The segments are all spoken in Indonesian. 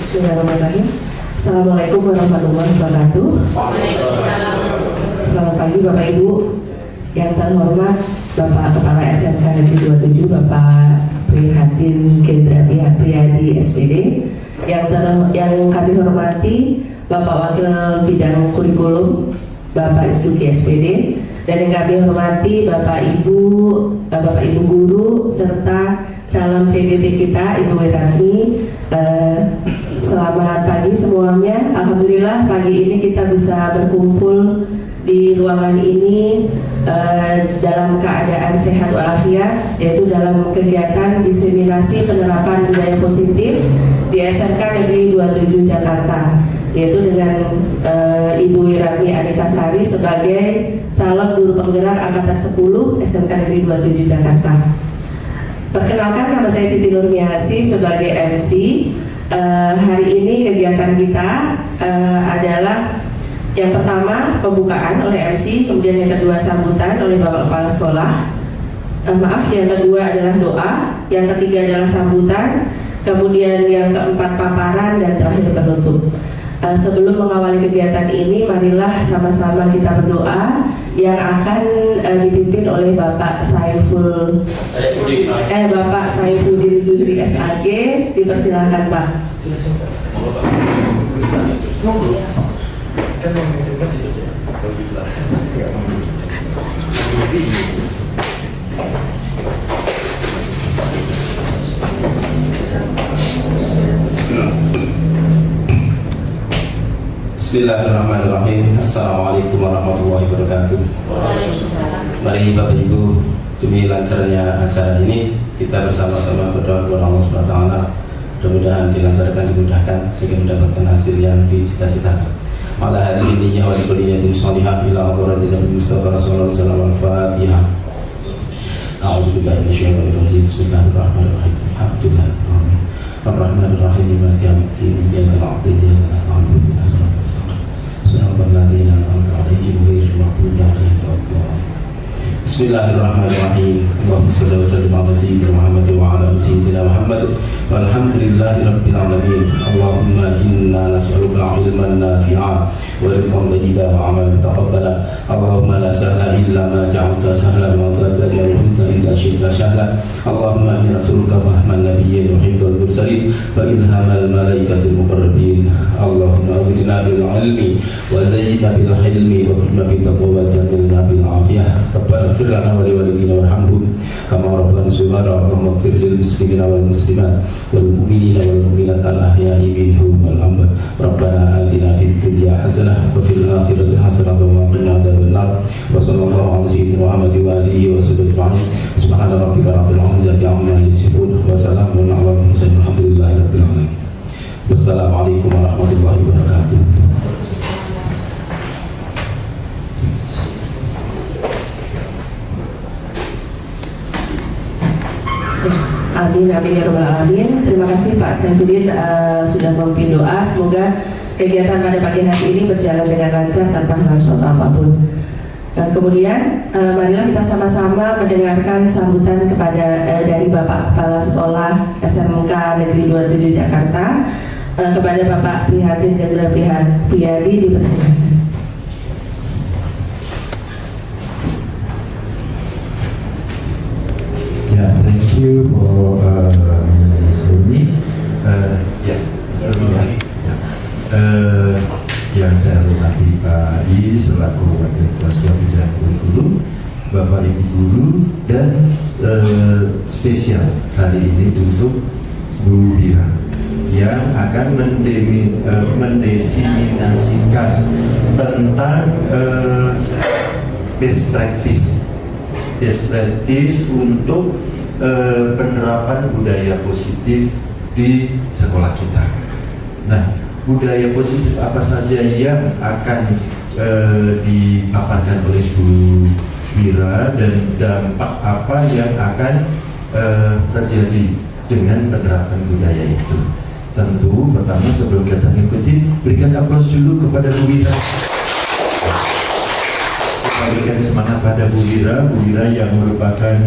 Bismillahirrahmanirrahim. Assalamualaikum warahmatullahi wabarakatuh. Selamat pagi Bapak Ibu yang terhormat, Bapak Kepala SMK Negeri 27, Bapak Prihatin Gendra Priyadi SPD, yang kami hormati Bapak Wakil Bidang Kurikulum Bapak Isduki SPD, dan yang kami hormati Bapak Ibu Guru serta calon CGP kita Ibu Wiratmi. Selamat pagi semuanya. Alhamdulillah pagi ini kita bisa berkumpul di ruangan ini dalam keadaan sehat walafiat, yaitu dalam kegiatan diseminasi penerapan budaya positif di SMK Negeri 27 Jakarta, yaitu dengan Ibu Wiratmi Anitasari sebagai calon guru penggerak angkatan 10 SMK Negeri 27 Jakarta. Perkenalkan, nama saya Siti Nurmiasi sebagai MC. Hari ini kegiatan kita adalah yang pertama pembukaan oleh MC, kemudian yang kedua sambutan oleh Bapak Kepala Sekolah. Yang kedua adalah doa, yang ketiga adalah sambutan, kemudian yang keempat paparan, dan terakhir penutup. Sebelum mengawali kegiatan ini, marilah sama-sama kita berdoa yang akan dipimpin oleh Bapak Bapak Saifuddin Zuhri SAG. Dipersilakan Pak. Bismillahirrahmanirrahim. Assalamualaikum warahmatullahi wabarakatuh. Mari Bapak Ibu, demi lancarnya acara ini, kita bersama-sama berdoa kepada Allah SWT. Mudah-mudahan dilancarkan, dimudahkan sehingga mendapatkan hasil yang dicita-citakan. Ala hadhihi niyyah wa likulli niyatin shalihah ila hadratin Nabi Mustafa sallallahu alaihi wasallam. Al-Fatihah. A'udzu billahi minasyaitonir rajim. Bismillahirrahmanirrahim. Alhamdulillahirabbil alamin. Ar-Rahmanir Rahim. Maliki yaumiddin. Iyyaka na'budu wa iyyaka nasta'in. Ihdinas siratal mustaqim. Siratal ladzina an'amta 'alaihim ghairil maghdubi 'alaihim waladdallin. Bismillahirrahmanirrahim. Allahumma shalli wa sallim ala sayyidina Muhammad wa ala ali sayyidina Muhammad. Walhamdulillahi rabbil alamin. Allahumma inna nas'aluka ilman nafi'a wa rizqan thayyiban wa 'amalan mutaqabbala. Allahumma la sahla illa ma ja'alta sahlan wa anta taj'alul huzna idza syi'ta sahlan. Allahumma inni nas'aluka fahman nabiyyin wa hifdzal mursalin wa ilhamal malaikatil muqarrabin. Allahumma aghnina bil ilmi wa zayyidna bil hilmi wa qina bit taqwa wa jamilna bil afiyah. Rabbana ighfir lana wa liwalidina warhamhum kama rabbana shighara. Allahumma ighfir lil muslimina wal muslimat wal mu'minina wal mu'minat al ahya'i minhum wal amwat. Rabbana atina fid dunya hasanah wa fil akhirati hasanah wa qina adzabannar. Wa sallallahu ala sayyidina Muhammad wa alihi wa sahbihi ajma'in. Subhana rabbika rabbil izzati amma yasifun wa salamun ala al mursalin. Alhamdulillahi rabbil alamin. Wassalamualaikum warahmatullahi wabarakatuh. Amin, amin ya rabbal alamin. Terima kasih Pak Saifuddin sudah memimpin doa. Semoga kegiatan pada pagi hari ini berjalan dengan lancar tanpa halangan suatu apapun. Kemudian marilah kita sama-sama mendengarkan sambutan dari Bapak Kepala Sekolah SMK Negeri 27 Jakarta kepada Bapak Prihatin Gendra Priyadi. Dipersilakan. Thank you for Ms. Rumi. Yang saya hormati Pak I selaku Wakil Kepala Sekolah Bidang Kurikulum, Bapak Ibu Guru, dan spesial kali ini untuk Bu Bira yang akan mendesimasikan tentang best practice untuk penerapan budaya positif di sekolah kita. Nah, budaya positif apa saja yang akan dipaparkan oleh Bu Bira dan dampak apa yang akan terjadi dengan penerapan budaya itu? Tentu pertama sebelum kita mengikuti, berikan aplaus dulu kepada Bu Bira. memberikan semangat pada Bu Wira yang merupakan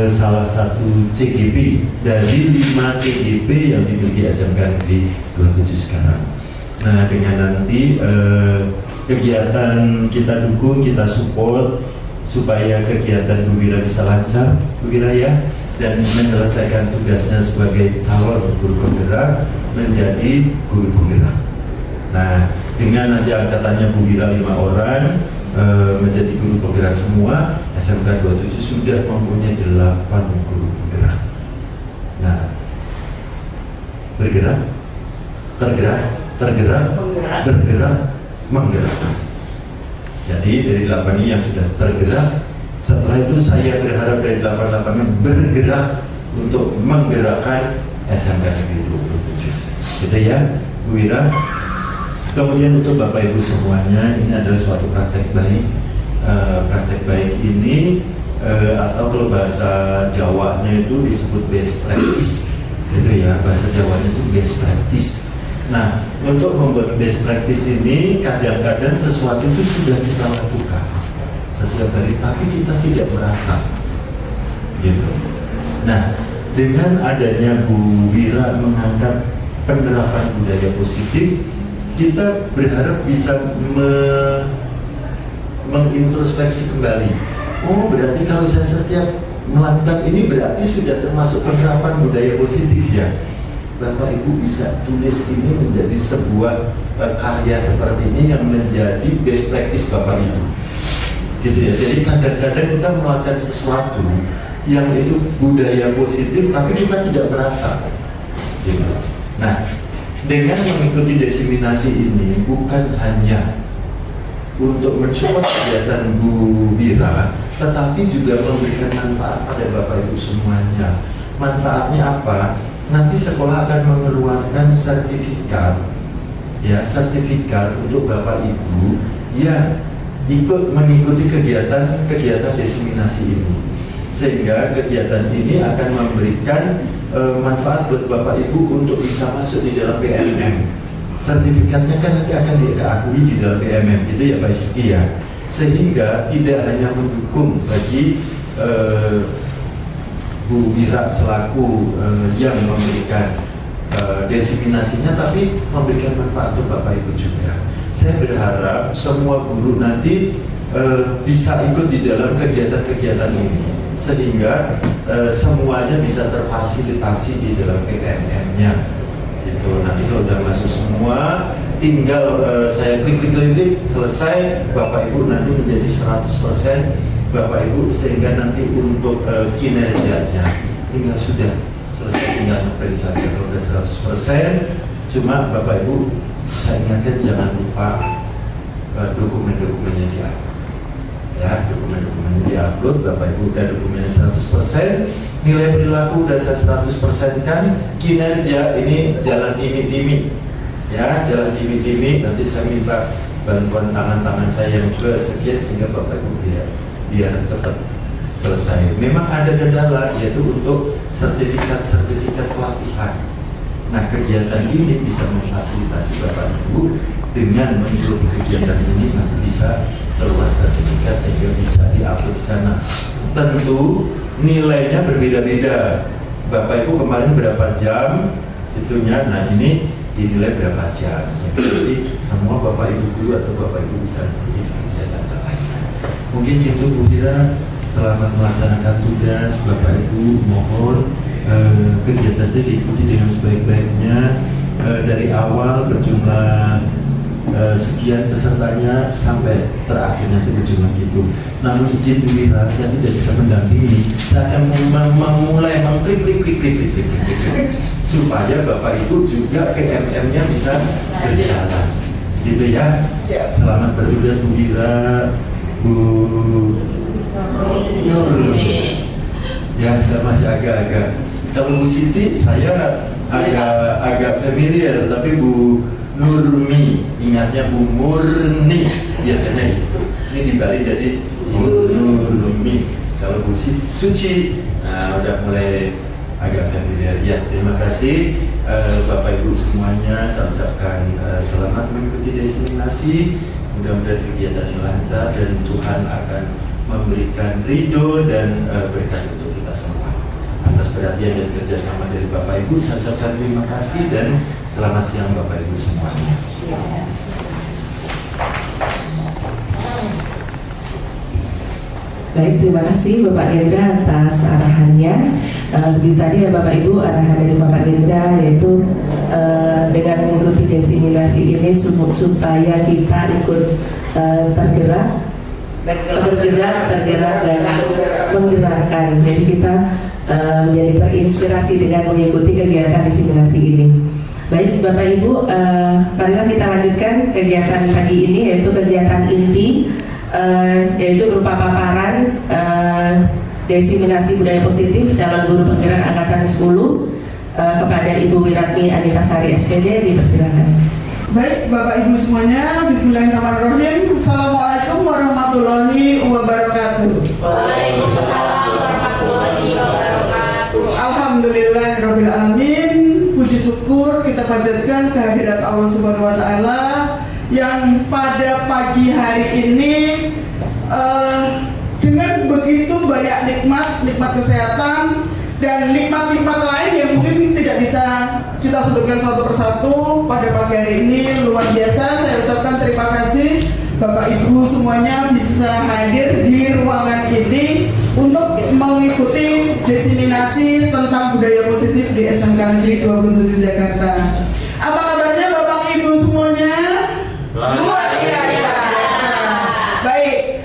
salah satu CGP dari 5 CGP yang dimiliki SMK Negeri 27 sekarang. Nah, dengan nanti kegiatan kita dukung, kita support supaya kegiatan Bu Wira bisa lancar, Bu Wira ya, dan menyelesaikan tugasnya sebagai calon guru penggerak menjadi guru penggerak. Nah, dengan nanti angkatannya Bu Wira 5 orang menjadi guru penggerak semua, SMK 27 sudah mempunyai 8 guru penggerak. Nah, bergerak, tergerak, bergerak, menggerakkan. Jadi dari 8 ini yang sudah tergerak, setelah itu saya berharap dari 8 bergerak untuk menggerakkan SMK Negeri 27. Gitu ya, Bu Wira. Kemudian untuk Bapak Ibu semuanya, ini adalah suatu praktek baik. Praktek baik ini atau kalau bahasa Jawanya itu disebut best practice, gitu ya, bahasa Jawanya itu best practice. Nah, untuk membuat best practice ini kadang-kadang sesuatu itu sudah kita lakukan setiap hari, tapi kita tidak merasa, gitu. Nah, dengan adanya Bu Wira mengangkat penerapan budaya positif, kita berharap bisa mengintrospeksi kembali. Oh, berarti kalau saya setiap melakukan ini berarti sudah termasuk penerapan budaya positif ya. Bapak Ibu bisa tulis ini menjadi sebuah karya seperti ini yang menjadi best practice Bapak Ibu. Gitu ya. Jadi kadang-kadang kita melakukan sesuatu yang itu budaya positif tapi kita tidak merasa. Gitu. Nah, dengan mengikuti diseminasi ini bukan hanya untuk mensupport kegiatan Bu Wira, tetapi juga memberikan manfaat pada Bapak Ibu semuanya. Manfaatnya apa? Nanti sekolah akan mengeluarkan sertifikat, ya, sertifikat untuk Bapak Ibu yang ikut mengikuti kegiatan diseminasi ini. Sehingga kegiatan ini akan memberikan manfaat buat Bapak Ibu untuk bisa masuk di dalam PMM. Sertifikatnya kan nanti akan diakui di dalam PMM, itu ya Pak Yuki ya. Sehingga tidak hanya mendukung bagi Bu Wira selaku yang memberikan diseminasinya, tapi memberikan manfaat untuk Bapak Ibu juga. Saya berharap semua guru nanti bisa ikut di dalam kegiatan-kegiatan ini, sehingga semuanya bisa terfasilitasi di dalam PMM-nya. Itu nanti kalau udah masuk semua, tinggal saya klik selesai, Bapak Ibu nanti menjadi 100% Bapak Ibu, sehingga nanti untuk kinerjanya tinggal sudah selesai, tinggal ngeprint saja. Kalau udah 100%, cuma Bapak Ibu saya ingatkan jangan lupa dokumen-dokumennya diupload. Ya, dokumen-dokumennya diupload, Bapak Ibu udah dokumennya 100%, nilai perilaku udah saya 100% kan, kinerja ini jalan dimi-dimi, ya, jalan dimi-dimi. Nanti saya minta bantuan tangan-tangan saya yang kesekian sehingga Bapak Ibu biar cepat selesai. Memang ada kendala, yaitu untuk sertifikat pelatihan. Nah, kegiatan ini bisa memfasilitasi Bapak Ibu dengan mengikuti kegiatan ini nanti bisa keluar sertifikat sehingga bisa diupload di sana. Tentu nilainya berbeda-beda. Bapak Ibu kemarin berapa jam itunya, nah ini dinilai berapa jam. Sehingga nanti semua Bapak Ibu guru atau Bapak Ibu bisa mengikuti kegiatan lainnya. Mungkin itu Bu Wira, selamat melaksanakan tugas. Bapak Ibu mohon kegiatan itu diikuti dengan sebaik-baiknya. Dari awal berjumlah sekian pesertanya sampai terakhir nanti berjumlah gitu. Namun izin Bu Wira, saya tidak bisa mendampingi. Saya akan memulai mengklik supaya Bapak Ibu juga PMM-nya bisa berjalan. Gitu ya. Selamat bertugas Bu Wira, Bu Nur. Ya, saya masih agak-agak. Kalau Bu Siti saya agak familiar, tapi Bu Nurmi, ingatnya Bu Murni biasanya itu. Ini dibalik jadi Bu Nurmi. Kalau Bu Suci, nah udah mulai agak familiar. Ya, terima kasih Bapak Ibu. semuanya, saya ucapkan selamat mengikuti diseminasi. Mudah-mudahan kegiatan ini lancar dan Tuhan akan memberikan ridho dan berkat untuk kita semua. Atas perhatian dan kerjasama dari Bapak Ibu, saya ucapkan terima kasih dan selamat siang Bapak Ibu semuanya. Baik, terima kasih Bapak Gendra atas arahannya. Begitu tadi ya Bapak Ibu, arahan dari Bapak Gendra yaitu dengan mengikuti diseminasi ini supaya kita ikut tergerak dan menggerakkan. Jadi kita menjadi terinspirasi dengan mengikuti kegiatan diseminasi ini. Baik Bapak Ibu, marilah kita lanjutkan kegiatan pagi ini, yaitu kegiatan inti, yaitu berupa paparan diseminasi budaya positif calon guru penggerak angkatan 10 kepada Ibu Wiratni Anitasari SPD. Dipersilakan. Baik Bapak Ibu semuanya, bismillahirrahmanirrahim. Assalamualaikum warahmatullahi wabarakatuh. Waalaikumsalam warahmatullahi wabarakatuh. Alhamdulillahirabbil alamin. Puji syukur kita panjatkan kehadirat Allah Subhanahu wa taala yang pada pagi hari ini dengan begitu banyak nikmat kesehatan dan nikmat-nikmat lain yang mungkin tidak bisa kita sebutkan satu persatu pada pagi hari ini. Luar biasa, saya ucapkan terima kasih Bapak Ibu semuanya bisa hadir di ruangan ini untuk mengikuti diseminasi tentang budaya positif di SMK Negeri 27 Jakarta. Apa kabarnya Bapak Ibu semuanya? Luar biasa. Baik,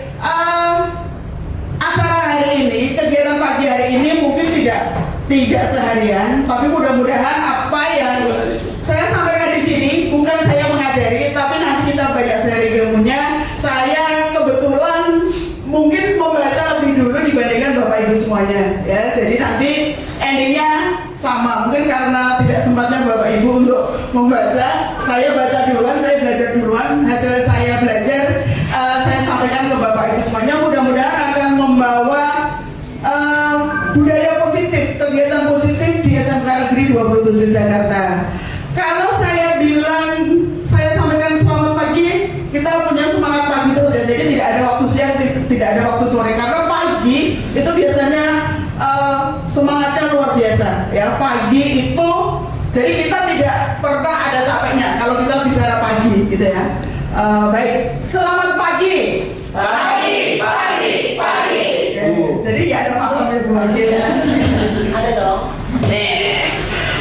acara hari ini, kegiatan pagi hari ini mungkin tidak seharian, tapi mudah-mudahan apa yang saya sampaikan di sini bukan saya mengajari, tapi nanti kita banyak sharing ilmunya. Saya kebetulan mungkin membaca lebih dulu dibandingkan Bapak Ibu semuanya, ya. Jadi nanti endingnya sama. Mungkin karena tidak sempatnya Bapak Ibu untuk membaca, saya baca duluan, saya belajar duluan. Hasil saya belajar, saya sampaikan ke Bapak Ibu semuanya. Mudah-mudahan akan membawa budaya positif, kegiatan positif di SMK Negeri 27 Jakarta. Kalau saya bilang, saya sampaikan selamat pagi, kita punya semangat pagi terus ya. Jadi tidak ada waktu siang, tidak ada waktu sore, karena pagi itu biasanya semangatnya luar biasa ya. Pagi itu, jadi kita tidak pernah ada capeknya kalau kita bicara pagi gitu ya. Baik, selamat pagi. Pagi. Jadi nggak ada malamnya Bu lagi ya. Ada dong.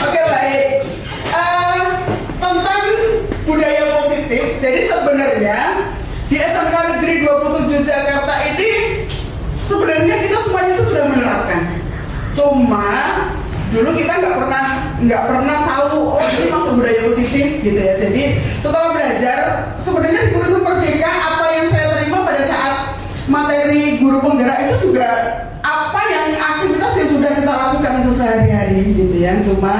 Oke, baik. Tentang budaya positif. Jadi sebenarnya di SMK Negeri 27 Jakarta ini sebenarnya kita semuanya itu sudah menerapkan. Cuma dulu kita nggak pernah tahu ini masuk budaya positif gitu ya. Jadi setelah belajar, sebenarnya di kurikulum Merdeka apa yang saya terima pada saat materi guru penggerak itu juga apa yang aktivitas yang sudah kita lakukan untuk sehari-hari gitu ya. Cuma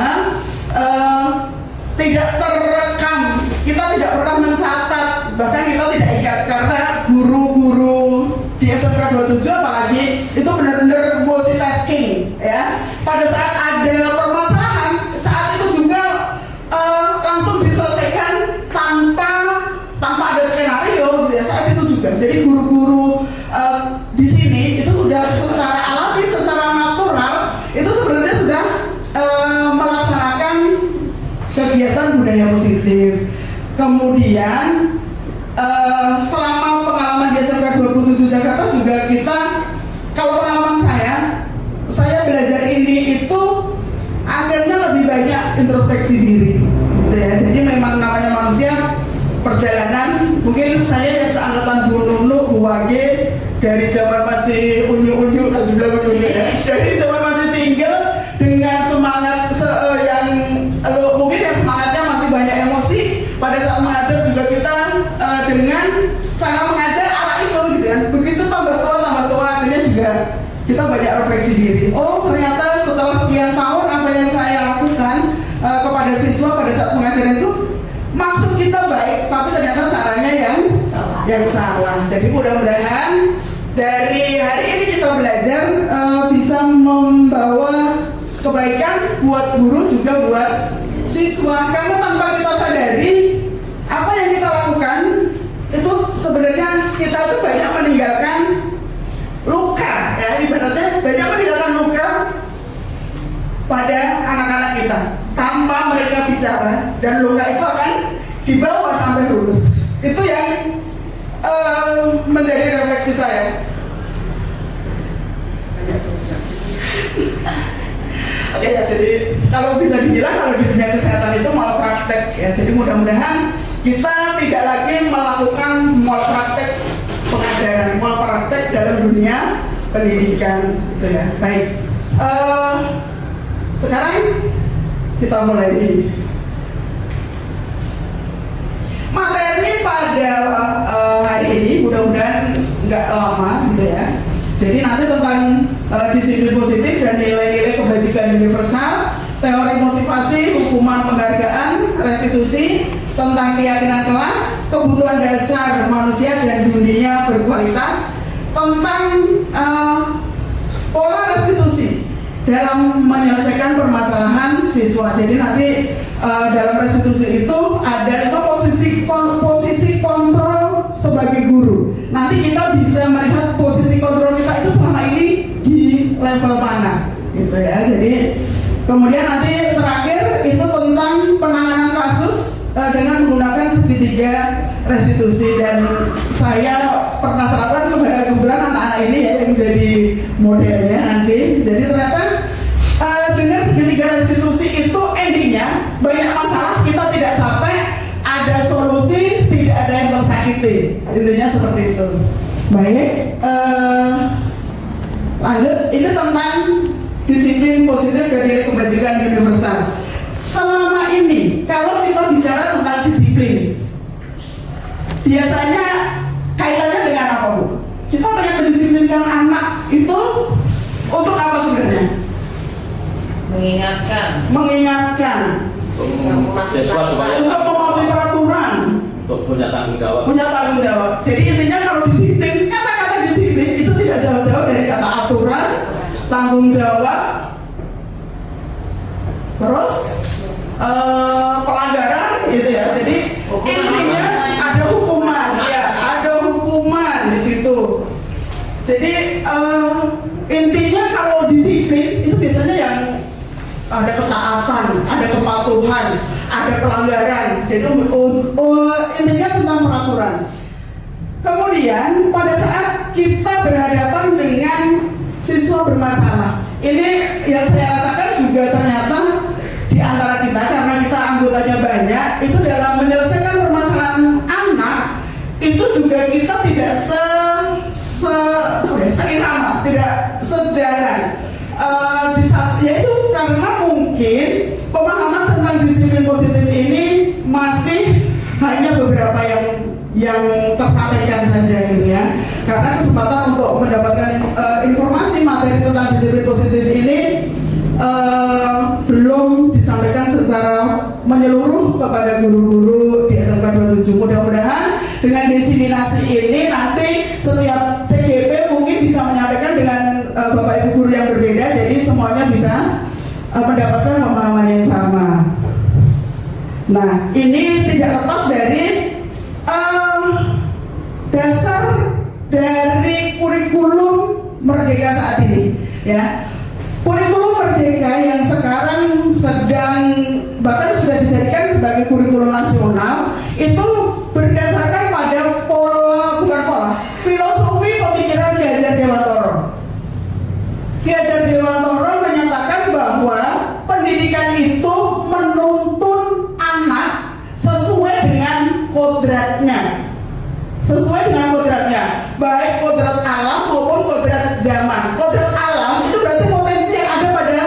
tidak terekam, kita tidak pernah mencatat, bahkan kita tidak ingat karena guru-guru di SMK 27 apalagi itu benar-benar multitasking ya. Pada saat ada permasalahan, saat itu juga langsung diselesaikan tanpa ada skenario gitu ya. Saat itu juga. Jadi guru-guru di sini itu sudah secara alami, secara natural itu sebenarnya sudah melaksanakan kegiatan budaya positif. Kemudian selama pengalaman di SMK 27 Jakarta juga kita, kalau pengalaman saya belajar ini itu akhirnya lebih banyak introspeksi diri gitu ya. Jadi memang namanya manusia perjalanan. Mungkin saya yang seangkatan Bu Nunu, Bu Wage, dari zaman masih unyu-unyu, dibilang unyu ya, dari zaman masih single dengan semangat yang mungkin yang semangatnya masih banyak emosi. Pada saat mengajar juga kita dengan cara mengajar ala itu gitu kan. Begitu tambah tua akhirnya juga kita banyak refleksi diri. Oh ternyata setelah sekian tahun apa yang saya lakukan kepada siswa pada saat pengajaran itu maksud kita baik, tapi ternyata caranya yang salah. Jadi mudah-mudahan dari hari ini kita belajar bisa membawa kebaikan buat guru juga buat siswa, karena tanpa kita sadari apa yang kita lakukan itu sebenarnya kita tuh banyak meninggalkan luka, ya ibaratnya banyak meninggalkan luka pada anak-anak kita tanpa mereka bicara, dan luka itu akan dibawa sampai lulus. Itu yang menjadi refleksi saya. Oke ya, jadi kalau bisa dibilang kalau di dunia kesehatan itu malpraktek ya. Jadi mudah-mudahan kita tidak lagi melakukan malpraktek pengajaran, malpraktek dalam dunia pendidikan, gitu ya. Baik, sekarang kita mulai materi pada hari ini. Mudah-mudahan nggak lama, gitu ya. Jadi nanti tentang disiplin positif dan nilai-nilai kebajikan universal, teori motivasi, hukuman penghargaan, restitusi, tentang keyakinan kelas, kebutuhan dasar manusia dan dunia berkualitas, tentang pola restitusi dalam menyelesaikan permasalahan siswa. Jadi nanti dalam restitusi itu ada posisi kontrol sebagai guru. Nanti kita bisa melihat posisi kontrol kita itu selama ini di level mana, gitu ya. Jadi kemudian nanti terakhir itu tentang penanganan kasus dengan menggunakan segitiga restitusi, dan saya pernah terapkan kebetulan anak-anak ini ya yang jadi modelnya nanti. Jadi ternyata dengan segitiga restitusi itu endingnya banyak masalah kita tidak capek, ada solusi, tidak ada yang tersakiti. Intinya seperti itu. Baik, lanjut. Ini tentang disiplin positif dan nilai kebajikan universal. Selama ini kalau kita bicara tentang disiplin, biasanya kaitannya dengan apa, Bu? Kita pengen mendisiplinkan anak itu untuk apa sebenarnya? Mengingatkan siswa supaya untuk mematuhi peraturan, untuk punya tanggung jawab. Jadi intinya kalau disiplin, kata-kata disiplin itu tidak jauh-jauh dari kata aturan, tanggung jawab, terus pelanggaran, gitu ya. Jadi intinya ada hukuman, ya, ada hukuman di situ. Jadi intinya kalau disiplin itu biasanya yang ada ketaatan, ada kepatuhan, ada pelanggaran. Jadi intinya tentang peraturan. Kemudian pada saat kita berhadapan dengan siswa bermasalah, ini yang saya rasakan juga ternyata di antara kita, karena kita anggotanya banyak, itu dalam menyelesaikan permasalahan anak itu juga kita tidak seirama, tidak sejalan. Yaitu karena mungkin pemahaman tentang disiplin positif ini masih hanya beberapa yang tersampaikan saja, gitu ya. Karena kesempatan untuk mendapatkan informasi materi tentang disiplin positif ini belum disampaikan secara menyeluruh kepada guru-guru di SMK 27. Mudah-mudahan dengan diseminasi ini nanti setiap CGP mungkin bisa menyampaikan dengan Bapak Ibu guru yang berbeda, jadi semuanya bisa mendapatkan pemahaman yang sama. Nah, ini tidak lepas dari dasar dari kurikulum Merdeka saat ini, ya. Kurikulum Merdeka yang sekarang sedang bahkan sudah dijadikan sebagai kurikulum nasional itu berdasarkan pada filosofi pemikiran Ki Hajar Dewantara. Ki Hajar Dewantara menyatakan bahwa pendidikan itu menuntun anak sesuai dengan kodratnya. Baik kodrat alam maupun kodrat zaman. Kodrat alam itu berarti potensi yang ada pada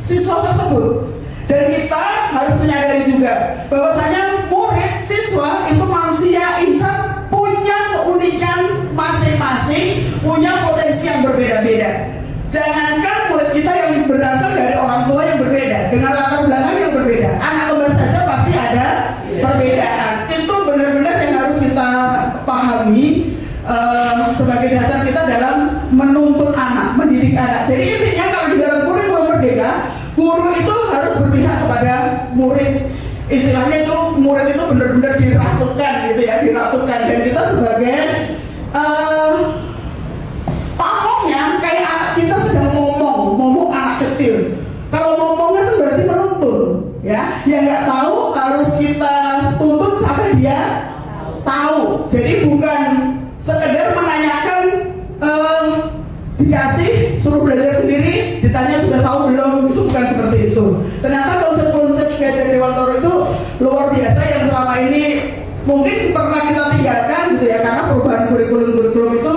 siswa tersebut. Dan kita harus menyadari juga bahwasanya murid siswa itu manusia insan, punya keunikan masing-masing, punya potensi yang berbeda-beda. Jangankan murid kita yang berasal dari orang tua yang berbeda, dengan latar belakang yang berbeda, anak kembar saja pasti ada perbedaan. Itu benar-benar yang harus kita pahami sebagai dasar kita dalam menuntun anak, mendidik anak. Jadi intinya kalau di dalam kurikulum Merdeka, guru itu harus berpihak kepada murid istilahnya itu murid itu benar-benar diratukan gitu ya, diratukan. Dan kita sebagai pamongnya kayak kita sedang ngomong anak kecil. Kalau ngomongnya itu berarti menuntun, ya nggak tahu harus kita tuntut sampai dia tahu. Jadi bukan sekedar menanyakan, dikasih suruh belajar sendiri, ditanya sudah tahu belum, itu bukan seperti itu. Ternyata konsep-konsep Gajah Dewantoro itu luar biasa yang selama ini mungkin pernah kita tinggalkan gitu ya, karena perubahan kurikulum itu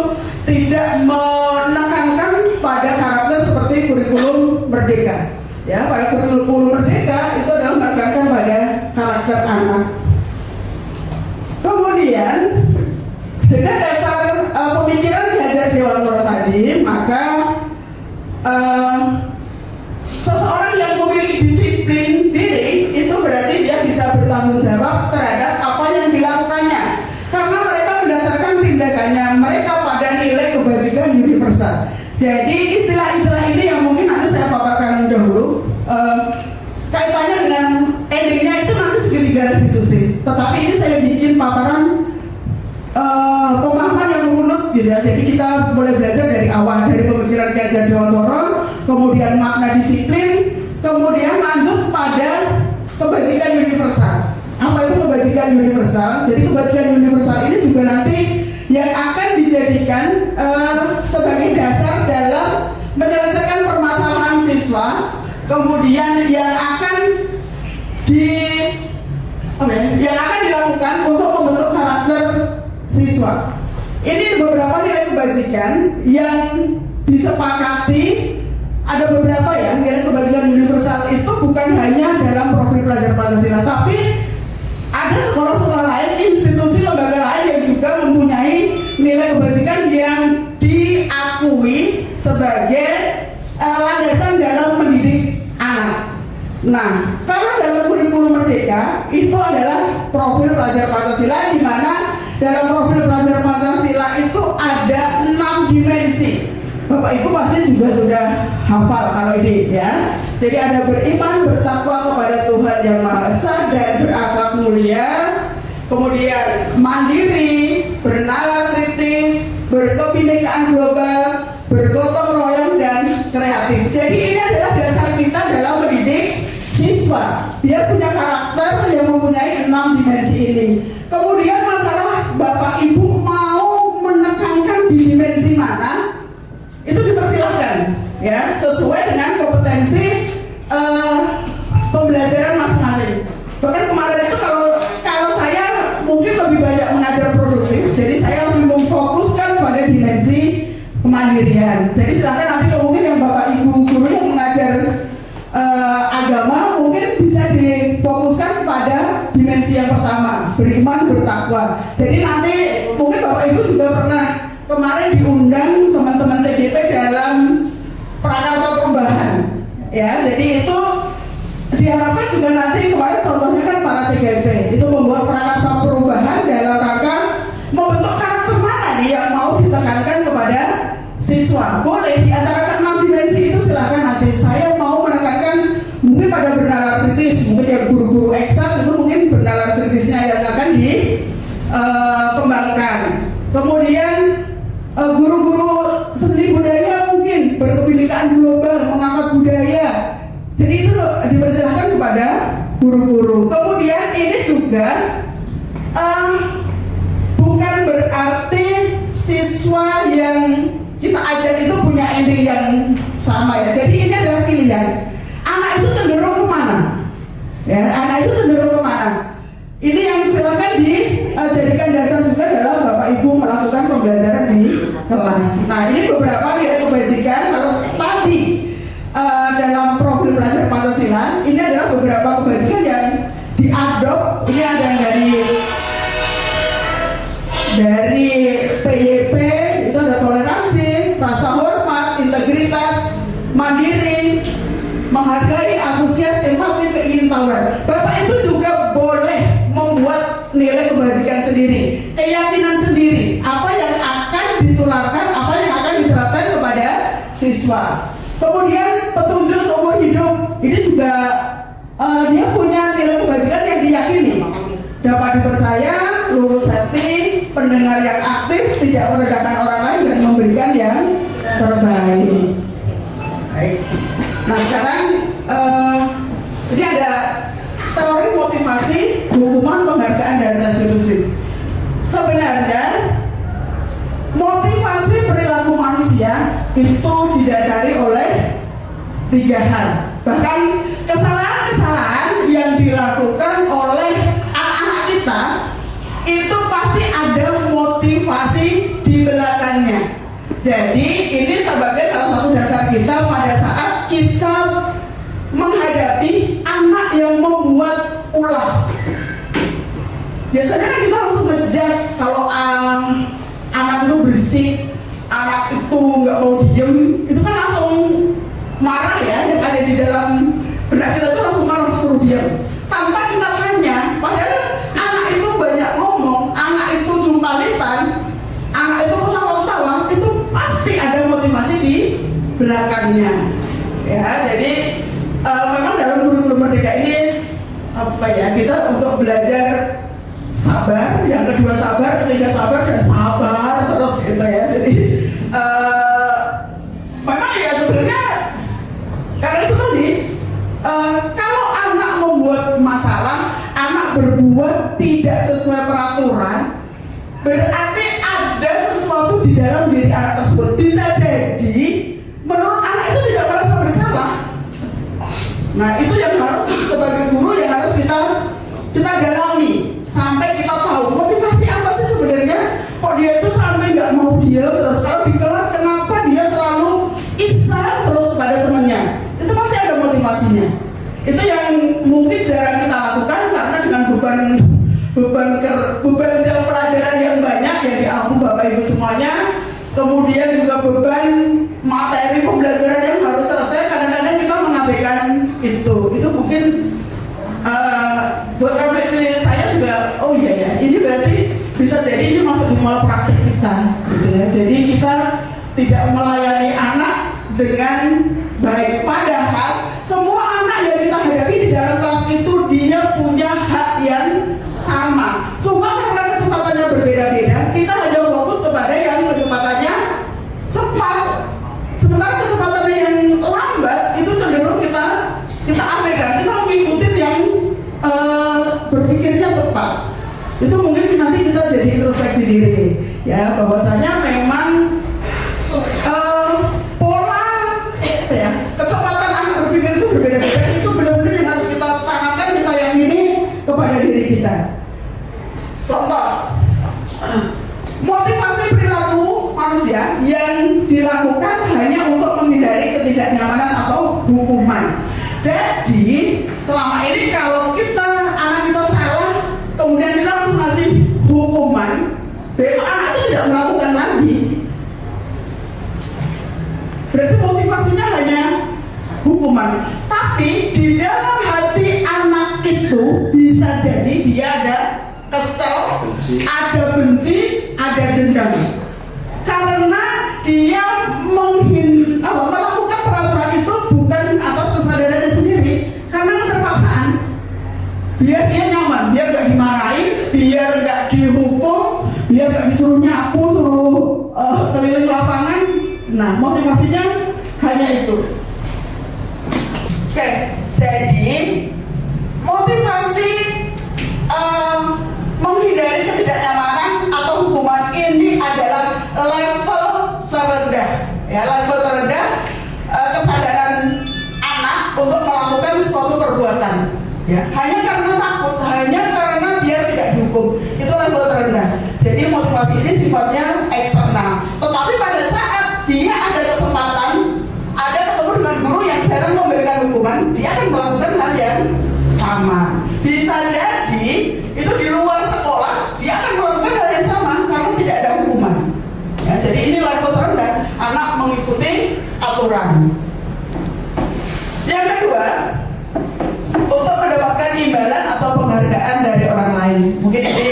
tidak menekankan pada karakter seperti kurikulum Merdeka. Ya, pada kurikulum Merdeka itu adalah menekankan pada karakter anak. Kemudian dengan dasar pemikiran Gajah Dewantoro tadi, maka seseorang yang memiliki disiplin diri itu berarti dia bisa bertanggung jawab terhadap apa yang dilakukannya, karena mereka mendasarkan tindakannya mereka pada nilai kebajikan universal. Jadi istilah-istilah ini yang mungkin nanti saya paparkan dahulu, kaitannya dengan endingnya itu nanti segitiga restitusi. Tetapi ini saya bikin paparan pemahaman yang runut gitu ya. Jadi kita boleh belajar dari awal, dari pemikiran Gajah Dewantoro, kemudian makna disiplin, kemudian lanjut pada kebajikan universal. Apa itu kebajikan universal? Jadi kebajikan universal ini juga nanti yang akan dijadikan sebagai dasar dalam menyelesaikan permasalahan siswa, kemudian yang akan dilakukan untuk membentuk karakter siswa. Ini beberapa nilai kebajikan yang disepakati. Ada beberapa ya, nilai kebajikan universal itu bukan hanya dalam profil pelajar Pancasila, tapi ada sekolah-sekolah lain, institusi lembaga lain yang juga mempunyai nilai kebajikan yang diakui sebagai landasan dalam mendidik anak. Nah, kalau dalam kurikulum Merdeka itu adalah profil pelajar Pancasila, di mana dalam profil pelajar Pancasila itu ada 6 dimensi. Bapak Ibu pasti juga sudah hafal kalau ini ya. Jadi ada beriman, bertakwa kepada Tuhan Yang Maha Esa dan berakhlak mulia, kemudian mandiri, bernalar kritis, berkebinekaan global, bergotong royong dan kreatif. Jadi ini adalah dasar kita dalam mendidik siswa. Dia punya karakter yang mempunyai 6 dimensi ini. Kemudian masalah Bapak Ibu mau menekankan di dimensi mana, itu dipersilahkan ya, sesuai dengan kompetensi pembelajaran masing-masing. Bahkan kemarin itu kalau saya mungkin lebih banyak mengajar produktif, jadi saya lebih memfokuskan pada dimensi kemandirian. Jadi silakan nanti mungkin yang Bapak Ibu guru yang mengajar agama mungkin bisa difokuskan pada dimensi yang pertama, beriman, bertakwa. Jadi nanti mungkin Bapak Ibu juga pernah kemarin diundang teman-teman CGP dalam prakarsa perubahan ya. Jadi itu diharapkan juga nanti, kemarin contohnya kan para CGP itu membuat prakarsa perubahan dalam rangka membentuk karakter mana nih yang mau ditekankan kepada siswa. Boleh di antara ke-6 dimensi itu silahkan nanti. Saya mau menekankan mungkin pada bernalar kritis, mungkin yang guru-guru eksak itu mungkin bernalar kritisnya yang akan dikembangkan. Kemudian guru-guru seni budaya mungkin berkebinekaan global, mengangkat budaya. Jadi itu dipersilahkan kepada guru-guru. Kemudian ini juga bukan berarti siswa yang kita ajak itu punya ending yang sama ya. Jadi ini adalah pilihan. Anak itu cenderung kemana? Ya, anak itu cenderung kemana? Ini yang silakan dijadikan dasar juga dalam Bapak Ibu melakukan pembelajaran di kelas. Nah, ini beberapa nilai kebajikan. Kalau tadi dalam profil pelajar Pancasila, ini adalah beberapa kebajikan yang diadop. Ini ada yang dari PYP, itu ada toleransi, rasa hormat, integritas, mandiri, menghargai, antusias, empati, keingintahuan. Bapak Ibu juga boleh membuat nilai kebajikan sendiri, keyakinan sendiri, apa yang akan ditularkan, apa yang akan diterapkan kepada siswa. Kemudian petunjuk seumur hidup, ini juga dia punya nilai kebajikan yang diyakini. 3 hal. Bahkan kesalahan-kesalahan yang dilakukan oleh anak-anak kita itu pasti ada motivasi di belakangnya. Jadi ini sebagai salah satu dasar kita pada saat kita menghadapi anak yang membuat ulah. Biasanya kan kita langsung ngejudge kalau anak itu berisik, anak itu nggak mau diem, itu kan langsung marah ya, yang ada di dalam benak kita itu langsung marah, suruh diem. Tanpa kita tanya, padahal anak itu banyak ngomong, anak itu jumpalitan, anak itu ketawa-ketawa, itu pasti ada motivasi di belakangnya. Ya, jadi memang dalam kurikulum Merdeka ini kita untuk belajar sabar, yang kedua sabar, ketiga sabar, dan sabar terus gitu ya. Jadi memang ya sebenarnya karena itu tadi kalau anak membuat masalah, anak berbuat tidak sesuai peraturan, berarti ada sesuatu di dalam diri anak tersebut. Bisa jadi menurut anak itu tidak merasa bersalah. Nah itu yang harus sebagai guru yang harus kita dalami sampai kita tahu motivasi apa sih sebenarnya kok dia itu sampai nggak mau diam terus. Kalau di kelas kenapa dia selalu isa terus pada temannya, itu pasti ada motivasinya. Itu yang mungkin jarang kita lakukan karena dengan beban jam pelajaran yang banyak yang diampun Bapak Ibu semuanya, kemudian juga beban materi pembelajaran yang harus selesai, kadang-kadang kita mengabaikan itu mungkin buat refleksi saya juga, oh iya ya, ini berarti bisa jadi ini masuk di moral praktik kita, gitu ya. Jadi kita tidak melayani anak dengan baik, padahal semua anak yang kita hadapi di dalam kelas itu dia punya hak yang sama. Cuma karena kecepatannya berbeda-beda, kita hanya fokus kepada yang kecepatannya cepat. Sementara kecepatannya yang lambat itu cenderung kita abaikan, kita mengikuti yang berpikirnya cepat. Itu mungkin nanti kita jadi introspeksi diri ya, bahwasanya memang pola kecepatan anak berpikir itu berbeda-beda. Itu benar-benar yang harus kita tanamkan, kita yakini kepada diri kita. Contoh, motivasi perilaku manusia yang dilakukan hanya untuk menghindari ketidaknyamanan atau hukuman. Jadi selama ini kalau anak kita salah, kemudian kita langsung ngasih hukuman, besok anak itu tidak melakukan lagi. Berarti motivasinya hanya hukuman. Tapi di dalam hati anak itu bisa jadi dia ada kesel, ada benci, ada dendam. Karena dia melakukan peraturan itu bukan atas kesadarannya sendiri, karena keterpaksaan. Biar dia nyaman, biar gak dimarahin, biar gak dihukum, biar gak disuruh nyapu, suruh keliling lapangan. Nah, motivasinya hanya itu. Oke, jadi motivasi menghindari ketidaknyamanan atau hukuman ini adalah level terendah, ya, level terendah kesadaran anak untuk melakukan suatu perbuatan, ya, hanya karena takut, hanya karena dia tidak dihukum. Itu level terendah. Jadi motivasi ini sifatnya eksternal. Tetapi pada saat dia ada kesempatan, ada ketemu dengan guru yang jarang memberikan hukuman, dia akan melakukan hal yang sama. Bisa jadi itu di luar sekolah dia akan melakukan hal yang sama karena tidak ada hukuman. Ya, jadi ini level terendah, anak mengikuti aturan. Yang kedua, untuk mendapatkan imbalan atau penghargaan dari orang lain. Mungkin ini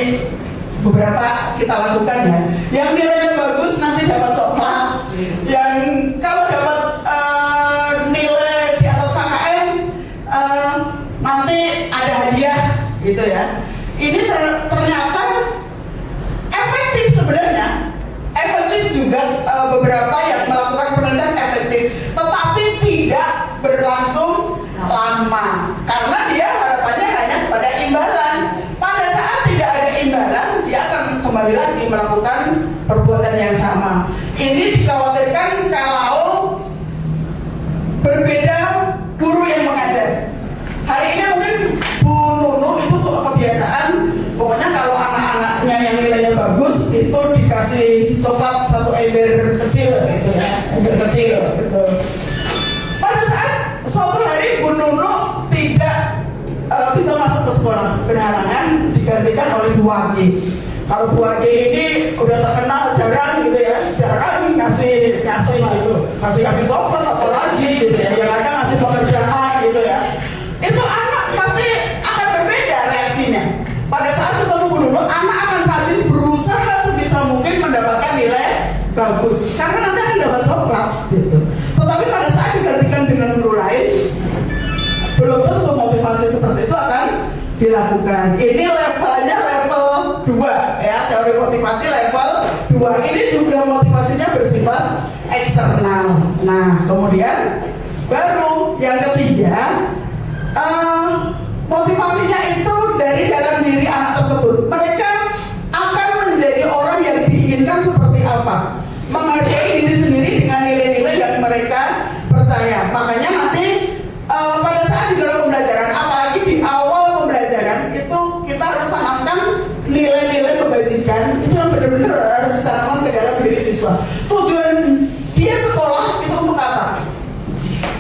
beberapa kita lakukan ya. Yang nilainya bagus nanti dapat coklat. Yang kalau dapat nilai di atas KKM nanti ada hadiah, gitu ya. Ini ternyata efektif sebenarnya. Efektif juga, beberapa yang melakukan penelitian efektif, tetapi tidak berlangsung lama karena dia harapannya hanya pada imbalan. Pada saat tidak ada imbalan, dia akan kembali lagi melakukan perbuatan yang sama. Ini dikhawatirkan kalau berbeda bisa masuk ke sekolah berhalangan digantikan oleh Bu Wage. Kalau Bu Wage ini udah terkenal jarang gitu ya, jarang ngasih coklat apalagi gitu ya, yang ada ngasih pekerjaan gitu ya. Itu anak pasti akan berbeda reaksinya. Pada saat ketemu guru, anak akan rajin berusaha sebisa mungkin mendapatkan nilai bagus karena nanti akan dapat coklat gitu. Tetapi pada saat digantikan dengan guru lain, belum tentu motivasi seperti itu akan dilakukan. Ini levelnya level 2 ya, teori motivasi level 2. Ini juga motivasinya bersifat eksternal. Nah, kemudian baru yang ketiga, motivasinya itu dari dalam diri anak tersebut. Mereka akan menjadi orang yang diinginkan seperti apa, menghargai diri sendiri dengan nilai-nilai yang mereka percaya. Makanya nanti pada saat di dalam pembelajaran, apalagi di awal pembelajaran itu kita harus tanamkan nilai-nilai kebajikan itu yang benar-benar harus ditanamkan ke dalam diri siswa. Tujuan dia sekolah itu untuk apa?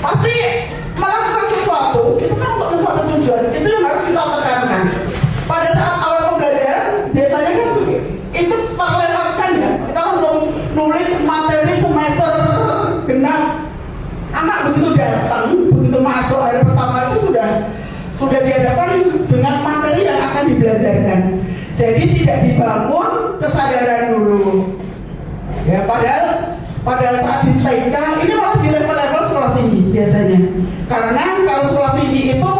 Pasti melakukan sesuatu itu kan untuk mencapai tujuan. Itu yang harus kita tekankan. Pada saat awal pembelajaran biasanya kan itu terlewatkan ya. Kita langsung nulis materi semester genap. Anak begitu datang, begitu masuk hari pertama itu sudah dihadapkan dengan materi yang akan dibelajarkan. Jadi tidak dibangun kesadaran dulu. Ya, padahal pada saat di TK ini malah di level-level sekolah tinggi biasanya. Karena kalau sekolah tinggi itu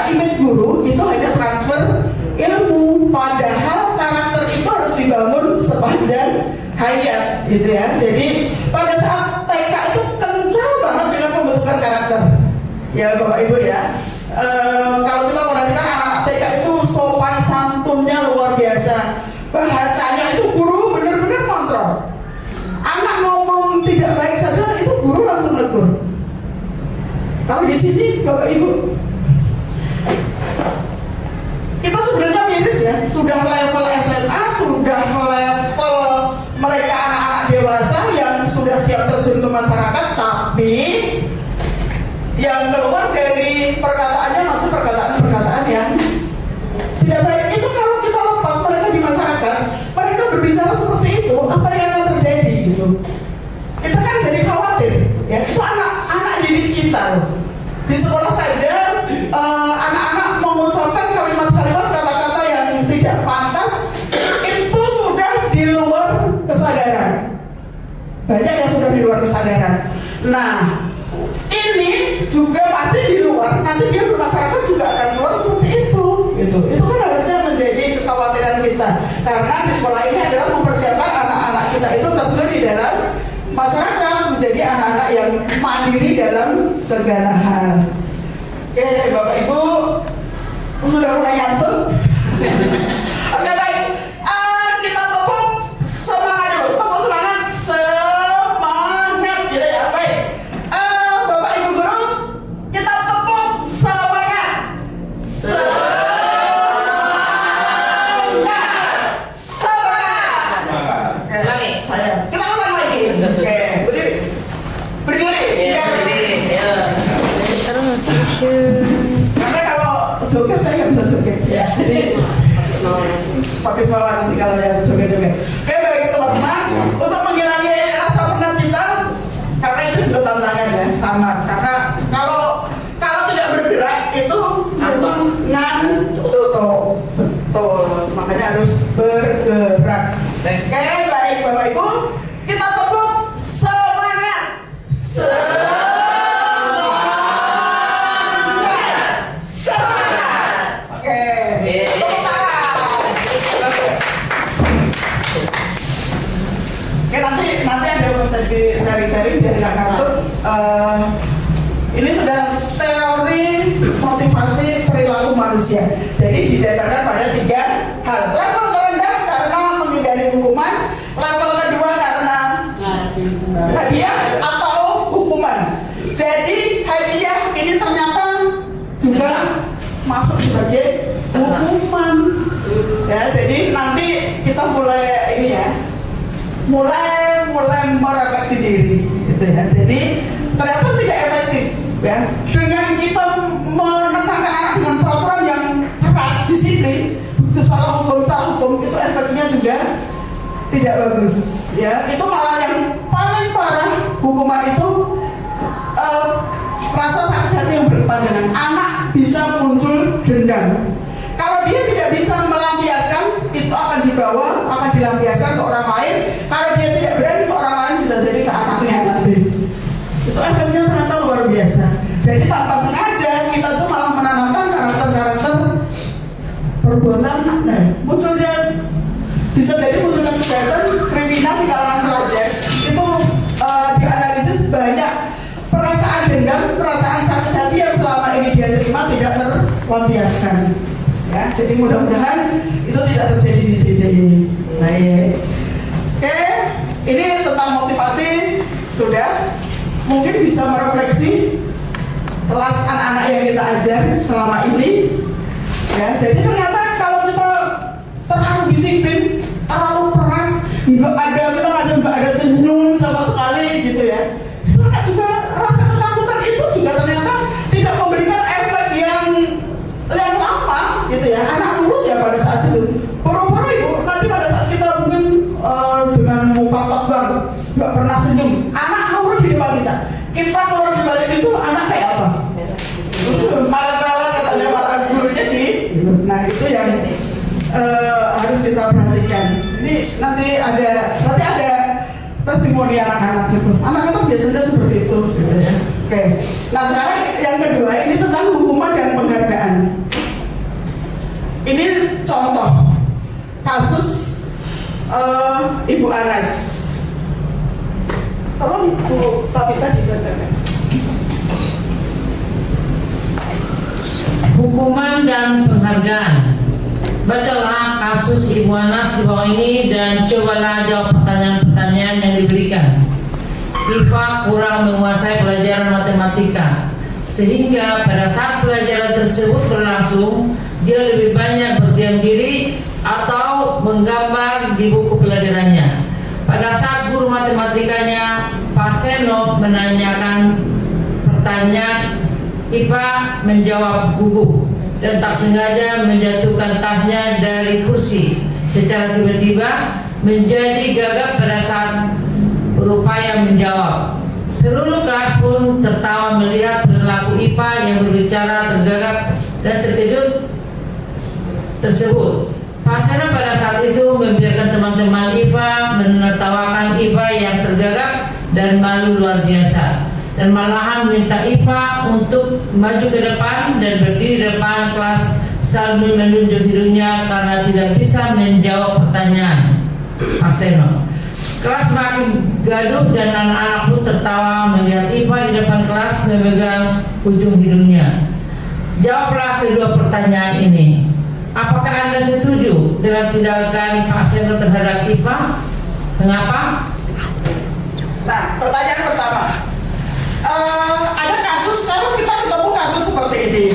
image guru itu hanya transfer ilmu, padahal karakter itu harus dibangun sepanjang hayat gitu ya. Jadi pada saat TK itu kental banget dengan pembentukan karakter ya Bapak Ibu ya. Kalau kita perhatikan anak-anak TK itu sopan santunnya luar biasa, bahasanya itu guru benar-benar kontrol. Anak ngomong tidak baik saja itu guru langsung negur. Tapi di sini Bapak Ibu kita sebenarnya miris ya, sudah level SMA, sudah level mereka anak-anak dewasa yang sudah siap terjun ke masyarakat, tapi yang keluar dari perkataannya masih perkataan-perkataan yang tidak baik. Itu kalau kita lepas mereka di masyarakat, mereka berbicara seperti itu, apa yang akan terjadi gitu? Kita kan jadi khawatir ya, itu anak-anak didik kita loh. Di sekolah saja anak-anak mengucapkan kalimat-kalimat kata-kata yang tidak pantas, itu sudah di luar kesadaran. Banyak yang sudah di luar kesadaran. Nah, ini juga pasti di luar, nanti dia bermasyarakat juga akan keluar seperti itu gitu. Itu kan harusnya menjadi kekhawatiran kita, karena di sekolah ini adalah mempersiapkan anak-anak kita itu terjun di dalam masyarakat, menjadi anak-anak yang mandiri dalam segala hal. Oke Bapak Ibu, sudah mulai ngantuk? Oke baik, kita tepuk semangat dulu, tepuk semangat gitu ya. Baik, Bapak Ibu guru, kita tepuk semangat. Saya, kita ulang lagi. Oke, berdiri. Karena kalau joget saya nggak bisa joget. Jadi pakai semua nanti kalau yang joget-joget. Oke baik teman-teman, untuk menghilangi rasa penat kita, karena itu juga tantangan ya, sama. Karena kalau tidak bergerak itu memang ngantuk. Betul, makanya harus bergerak. Oke baik Bapak Ibu, kita tepuk semangat. Oke, tepuk tangan. Oke, nanti ada sesi sharing-sharing biar nggak ngantuk. Ini sudah teori motivasi perilaku manusia. Jadi didasarkan pada 3 hal. Level terendah karena menghindari hukuman, level kedua karena hadiah atau hukuman. Jadi hadiah ini ternyata juga masuk sebagai hukuman. Ya, jadi nanti kita mulai ini ya, mulai merefleksi diri, gitu ya. Jadi ternyata tidak efektif, ya. Dengan kita menekankan guru itu efeknya juga tidak bagus ya. Itu malah yang paling parah hukuman itu rasa sakit hati yang berkepanjangan. Anak bisa muncul dendam. Kalau dia tidak bisa melampiaskan, itu akan dibawa, akan dilampiaskan ke orang lain. Kalau dia tidak berani ke orang lain, bisa jadi ke anaknya nanti. Itu efeknya ternyata luar biasa. Jadi tanpa sengaja kita tuh malah menanamkan karakter-karakter perbuatan. Nah, munculnya bisa jadi munculnya kejahatan kriminal di kalangan pelajar. Itu dianalisis banyak perasaan dendam, perasaan sakit hati yang selama ini dia terima tidak terlampiaskan. Ya, jadi mudah-mudahan itu tidak terjadi di sini. Baik. Oke, ini tentang motivasi sudah. Mungkin bisa merefleksi kelas anak-anak yang kita ajar selama ini. Ya, jadi ternyata kalau kita terlalu disiplin, terlalu keras, nggak ada kita ngajar nggak ada senyum sama sekali gitu ya. Itu anak juga rasa ketakutan itu juga ternyata tidak memberikan efek yang lama gitu ya. Anak nurut ya pada saat itu. Boro-boro ibu nanti pada saat kita mungkin dengan muka tegang, nggak pernah senyum, anak nurut di depan kita. Kita keluar di balik itu anak kayak apa? Malah katanya malah gurunya gitu. Nah itu yang harus kita perhatikan. Ini nanti ada testimoni anak-anak gitu. Anak-anak biasanya seperti itu gitu ya. Oke. Nah sekarang yang kedua ini tentang hukuman dan penghargaan. Ini contoh kasus Ibu Anas. Tolong Bu Tabita dibacakan. Hukuman dan penghargaan. Bacalah kasus Ibu Anas di bawah ini dan cobalah jawab pertanyaan-pertanyaan yang diberikan. Iva kurang menguasai pelajaran matematika, sehingga pada saat pelajaran tersebut berlangsung, dia lebih banyak berdiam diri atau menggambar di buku pelajarannya. Pada saat guru matematikanya Pak Seno menanyakan pertanyaan, Iva menjawab gugup dan tak sengaja menjatuhkan tasnya dari kursi. Secara tiba-tiba menjadi gagap pada saat berupaya menjawab. Seluruh kelas pun tertawa melihat perilaku Iva yang berbicara tergagap dan terkejut tersebut. Pak Seno pada saat itu membiarkan teman-teman Iva menertawakan Iva yang tergagap dan malu luar biasa, dan malahan minta Iva untuk maju ke depan dan berdiri di depan kelas sambil menunjuk hidungnya karena tidak bisa menjawab pertanyaan Pak Seno. Kelas makin gaduh dan anak-anak pun tertawa melihat Iva di depan kelas memegang ujung hidungnya. Jawablah kedua pertanyaan ini. Apakah Anda setuju dengan tindakan Pak Seno terhadap Iva? Mengapa? Nah, pertanyaan pertama. Ada kasus, kalau kita ketemu kasus seperti ini,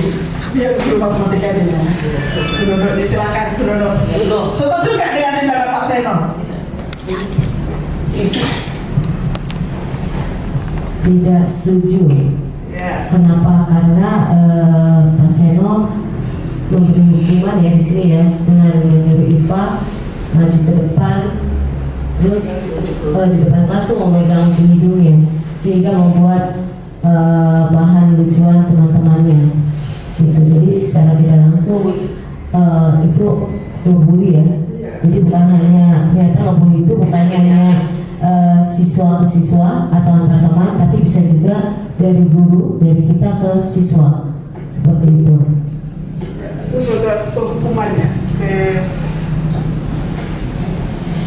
biar guru matematika ini ya. Guru, silakan Guru. Setuju nggak dengan tindakan Pak Seno? Tidak setuju. Ya. Kenapa? Karena Pak Seno memberi hukuman ya di sini ya, dengan menyuruh Iva maju ke depan, terus di depan kelas tuh memegang hidungnya, sehingga membuat bahan lucuan teman-temannya gitu. Jadi secara tidak langsung itu ngebully ya. Jadi bukan hanya, ternyata ngebully itu bukan hanya siswa ke siswa atau antar teman, tapi bisa juga dari guru, dari kita ke siswa, seperti itu. Itu juga hukumannya.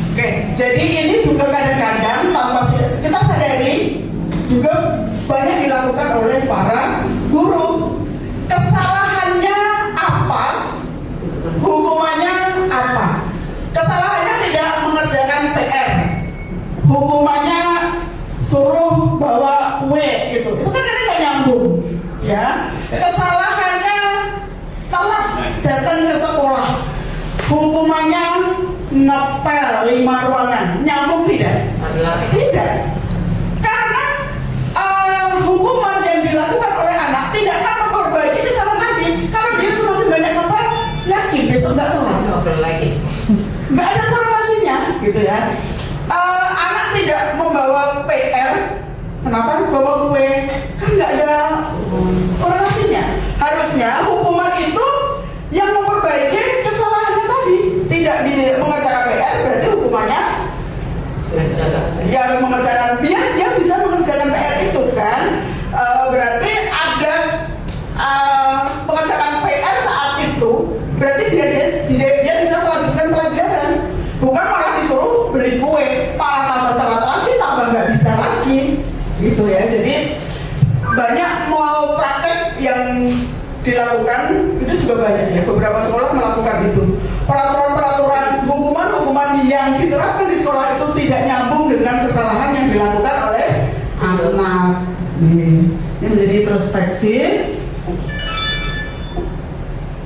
Oke, jadi ini juga kadang-kadang tanpa kita sadari juga banyak dilakukan oleh para guru. Kesalahannya apa? Hukumannya apa? Kesalahannya tidak mengerjakan PR. Hukumannya suruh bawa kue gitu. Itu kan kadang nggak nyambung, ya. Kesalahannya telat datang ke sekolah. Hukumannya ngepel 5 ruangan. Nyambung tidak? Tidak. Karena hukuman yang dilakukan oleh anak tidak akan memperbaiki kesalahan lagi. Kalau dia semakin banyak ngepel, yakin besok nggak telat. lagi. nggak ada korelasinya gitu ya. Anak tidak membawa PR, kenapa harus bawa kue? Kan nggak ada korelasinya. Harusnya hukuman itu yang memperbaiki kesalahannya tadi. Tidak mengerjakan PR berarti hukumannya dia harus mengerjakan, biar dia bisa mengerjakan PR itu kan. Berarti ada mengerjakan PR saat itu, berarti dia bisa melanjutkan pelajaran, bukan malah disuruh beli kue, malah tambah telat lagi, tambah nggak bisa lagi gitu ya. Jadi banyak mau praktek yang dilakukan itu juga banyak ya, beberapa sekolah melakukan itu. Peraturan-peraturan hukuman yang diterapkan di sekolah itu tidak nyambung dengan kesalahan yang dilakukan oleh anak. Ini menjadi introspeksi.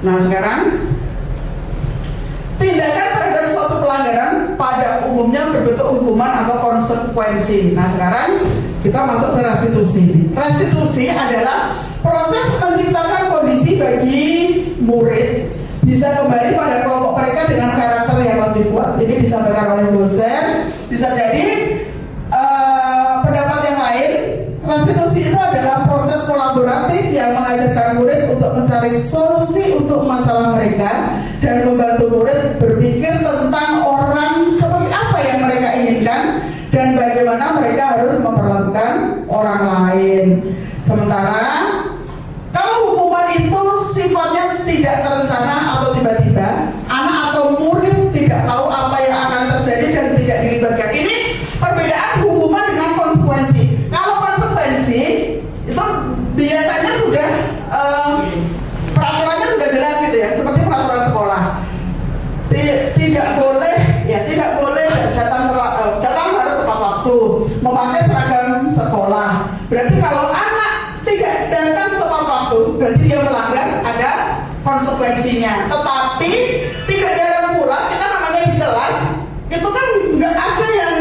Nah sekarang, tindakan terhadap suatu pelanggaran pada umumnya berbentuk hukuman atau konsekuensi. Nah sekarang kita masuk ke restitusi. Restitusi adalah proses menciptakan kondisi bagi murid bisa kembali pada kelompok mereka dengan karakter yang lebih kuat. Ini disampaikan oleh dosen. Bisa jadi pendapat yang lain. Restitusi itu adalah proses kolaboratif yang mengajarkan murid untuk mencari solusi untuk masalah mereka dan membantu murid berpikir tentang orang seperti apa yang mereka inginkan dan bagaimana mereka harus memperlakukan orang lain. Sementara kalau hukuman itu sifatnya tidak terencana atau tiba-tiba, anak atau murid tidak tahu apa yang akan terjadi dan tidak dilibatkan. Ini perbedaan hukuman dengan konsekuensi. Kalau konsekuensi itu biasanya sudah peraturannya sudah jelas gitu ya, seperti peraturan sekolah. Tidak boleh datang harus tepat waktu, memakai seragam sekolah. Berarti kalau anak tidak datang tepat waktu, berarti dia melanggar, ada konsekuensinya. Tetapi tidak jarang pula kita namanya di kelas itu kan nggak ada yang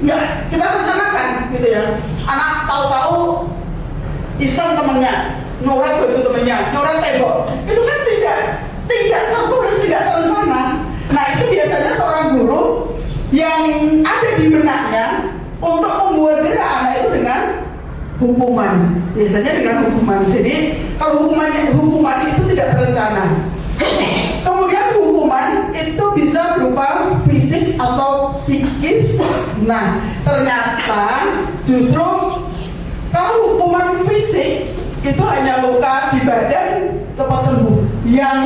nggak kita rencanakan gitu ya. Anak tahu-tahu iseng temennya nyorek baju temennya, nyorek tembok, itu kan tidak tertulis, tidak terencana. Nah itu biasanya seorang guru yang ada di benaknya untuk membuat jerah anak itu dengan hukuman, biasanya dengan hukuman. Jadi kalau hukuman itu tidak terencana. Kemudian hukuman itu bisa berupa fisik atau psikis. Nah ternyata justru kalau hukuman fisik itu hanya luka di badan cepat sembuh. Yang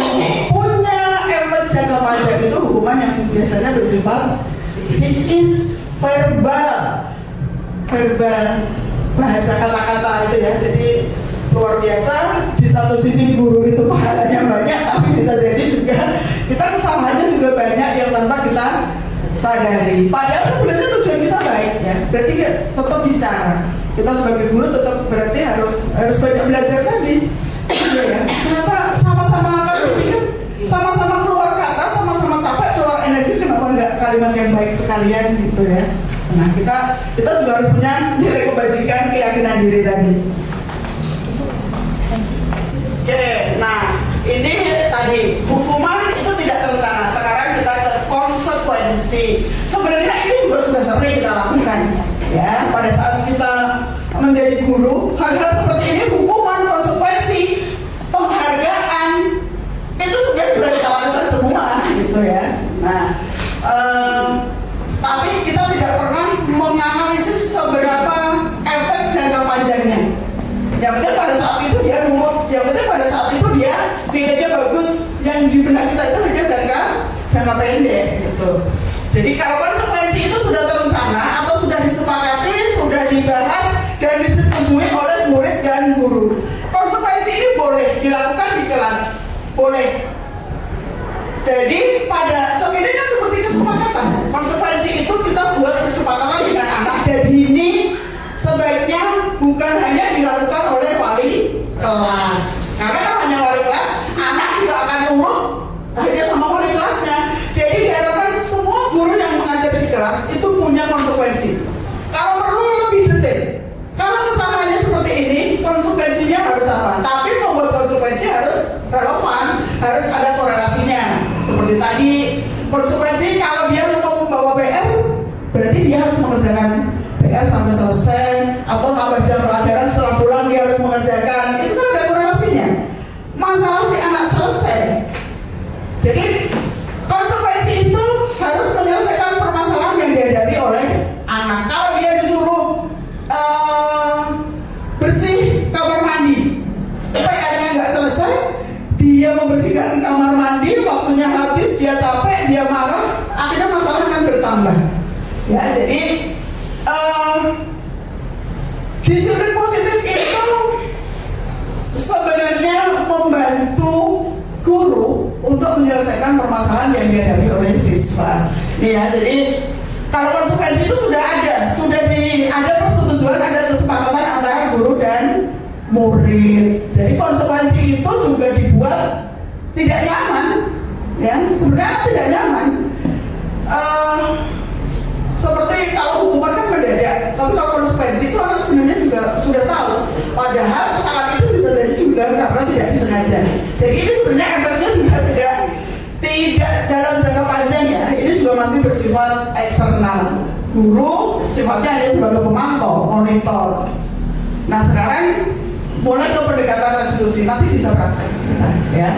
punya efek jangka panjang itu hukuman yang biasanya bersifat psikis, verbal bahasa kata-kata itu ya. Jadi luar biasa. Di satu sisi guru itu pahalanya banyak, tapi bisa jadi juga kita kesalahannya juga banyak yang tanpa kita sadari. Padahal sebenarnya tujuan kita baik ya. Berarti tetap bicara. Kita sebagai guru tetap berarti harus banyak belajar tadi. Iya ya. Ternyata sama-sama kan berpikir, sama-sama keluar kata, sama-sama capek keluar energi, kenapa enggak kalimat yang baik sekalian gitu ya. Nah kita juga harus punya nilai kebajikan, keyakinan diri tadi. Oke, nah ini tadi hukuman itu tidak terencana. Sekarang kita ke konsekuensi. Sebenarnya ini juga sudah sering kita lakukan ya pada saat kita menjadi guru. Hal-hal seperti ini, hukuman, konsekuensi, penghargaan itu sudah kita lakukan semua gitu ya. Nah tapi kita tidak pernah menganalisis seberapa efek jangka panjangnya. Yang penting pada saat itu dia nurut, yang penting pada saat itu dia nilainya bagus. Yang di benak kita itu hanya jangka pendek gitu. Jadi kalau konsekuensi itu sudah terencana atau sudah disepakati, sudah dibahas dan disetujui oleh murid dan guru. Konsekuensi ini boleh dilakukan di kelas, boleh. Jadi ini kan seperti kesepakatan. Konsekuensi itu kita buat kesepakatan dengan anak, dan ini sebaiknya bukan hanya dilakukan oleh wali kelas. Karena kalau hanya wali kelas, anak juga akan nurut hanya sama wali kelasnya. Jadi diharapkan semua guru yang mengajar di kelas itu punya konsekuensi. Kalau perlu lebih detail. Kalau kesalahannya seperti ini, konsekuensinya harus apa? Tapi membuat konsekuensi harus relevan, harus ada korelasinya. Seperti tadi konsekuensi kalau dia lupa membawa PR, berarti dia harus mengerjakan PR sampai selesai, atau tambah jam pelajaran setelah pulang dia harus mengerjakan. Itu kan ada korelasinya. Masalah si anak selesai. Jadi konsekuensi itu harus menyelesaikan permasalahan yang dihadapi oleh anak. Kalau dia disuruh bersih kamar mandi, PR-nya nggak selesai, dia membersihkan kamar mandi, waktunya habis, dia capek, dia marah, akhirnya masalah akan bertambah. Ya, jadi disiplin positif itu sebenarnya membantu guru untuk menyelesaikan permasalahan yang dihadapi oleh siswa. Nih ya, jadi kalau konsekuensi itu sudah ada persetujuan, ada kesepakatan antara guru dan murid. Jadi konsekuensi itu juga dibuat tidak nyaman, ya sebenarnya tidak nyaman. Seperti kalau hukuman kan mendadak, tapi kalau konsekuensi itu anak sebenarnya juga sudah tahu. Padahal kesalahan itu bisa jadi juga karena tidak disengaja. Jadi ini sebenarnya efeknya juga tidak dalam jangka panjang ya. Ini juga masih bersifat eksternal. Guru sifatnya hanya sebagai pemantau, monitor. Nah sekarang mulai ke pendekatan restitusi, nanti bisa praktek kita, ya.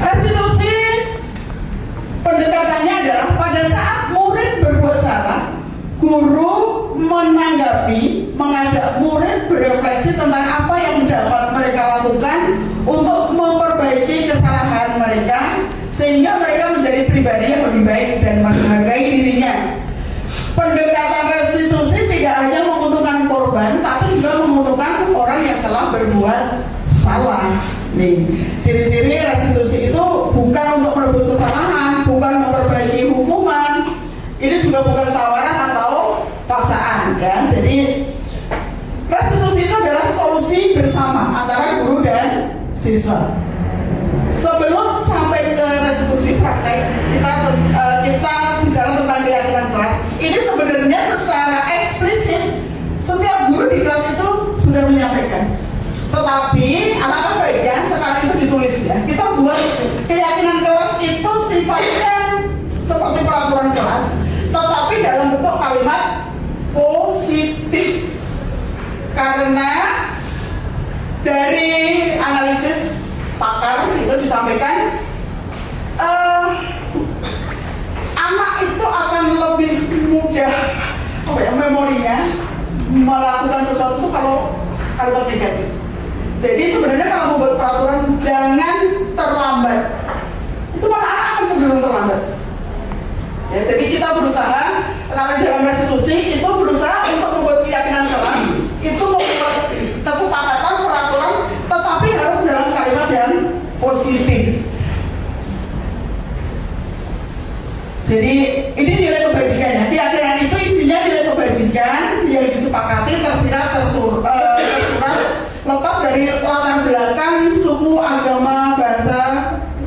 Restitusi pendekatannya adalah pada saat murid berbuat salah, guru menanggapi, mengajak murid berefleksi tentang apa yang dapat mereka lakukan untuk memperbaiki kesalahan mereka sehingga mereka menjadi pribadi yang lebih baik dan menghargai dirinya. Pendekatan restitusi tidak hanya menguntungkan korban, tapi juga menguntungkan orang yang telah berbuat salah. Nih, ciri-ciri restitusi itu bukan untuk merebus kesalahan, bukan memperbaiki hukuman. Ini juga bukan tawaran atau paksaan, ya. Jadi restitusi itu adalah solusi bersama antara guru dan siswa. Sebelum sampai ke restitusi praktek, kita bicara tentang keyakinan kelas. Ini sebenarnya secara eksplisit setiap guru di kelas itu sudah menyampaikan. Tetapi alangkah baiknya sekarang itu ditulis ya. Kita buat keyakinan kelas itu sifatnya seperti peraturan kelas, tetapi dalam bentuk kalimat positif. Karena dari analisis pakar itu disampaikan anak itu akan lebih mudah memorinya melakukan sesuatu itu kalau kalimat negatif. Jadi sebenarnya kalau membuat peraturan jangan terlambat, itu malah anak akan cenderung terlambat. Ya, jadi kita berusaha kalau dalam restitusi itu berusaha untuk membuat keyakinan kelas itu membuat kesepakatan peraturan, tetapi harus dalam kalimat yang positif. Jadi ini nilai kebajikannya. Keyakinan itu isinya nilai kebajikan yang disepakati, tersirat, tersurat, lepas dari latar belakang, suku, agama, bahasa,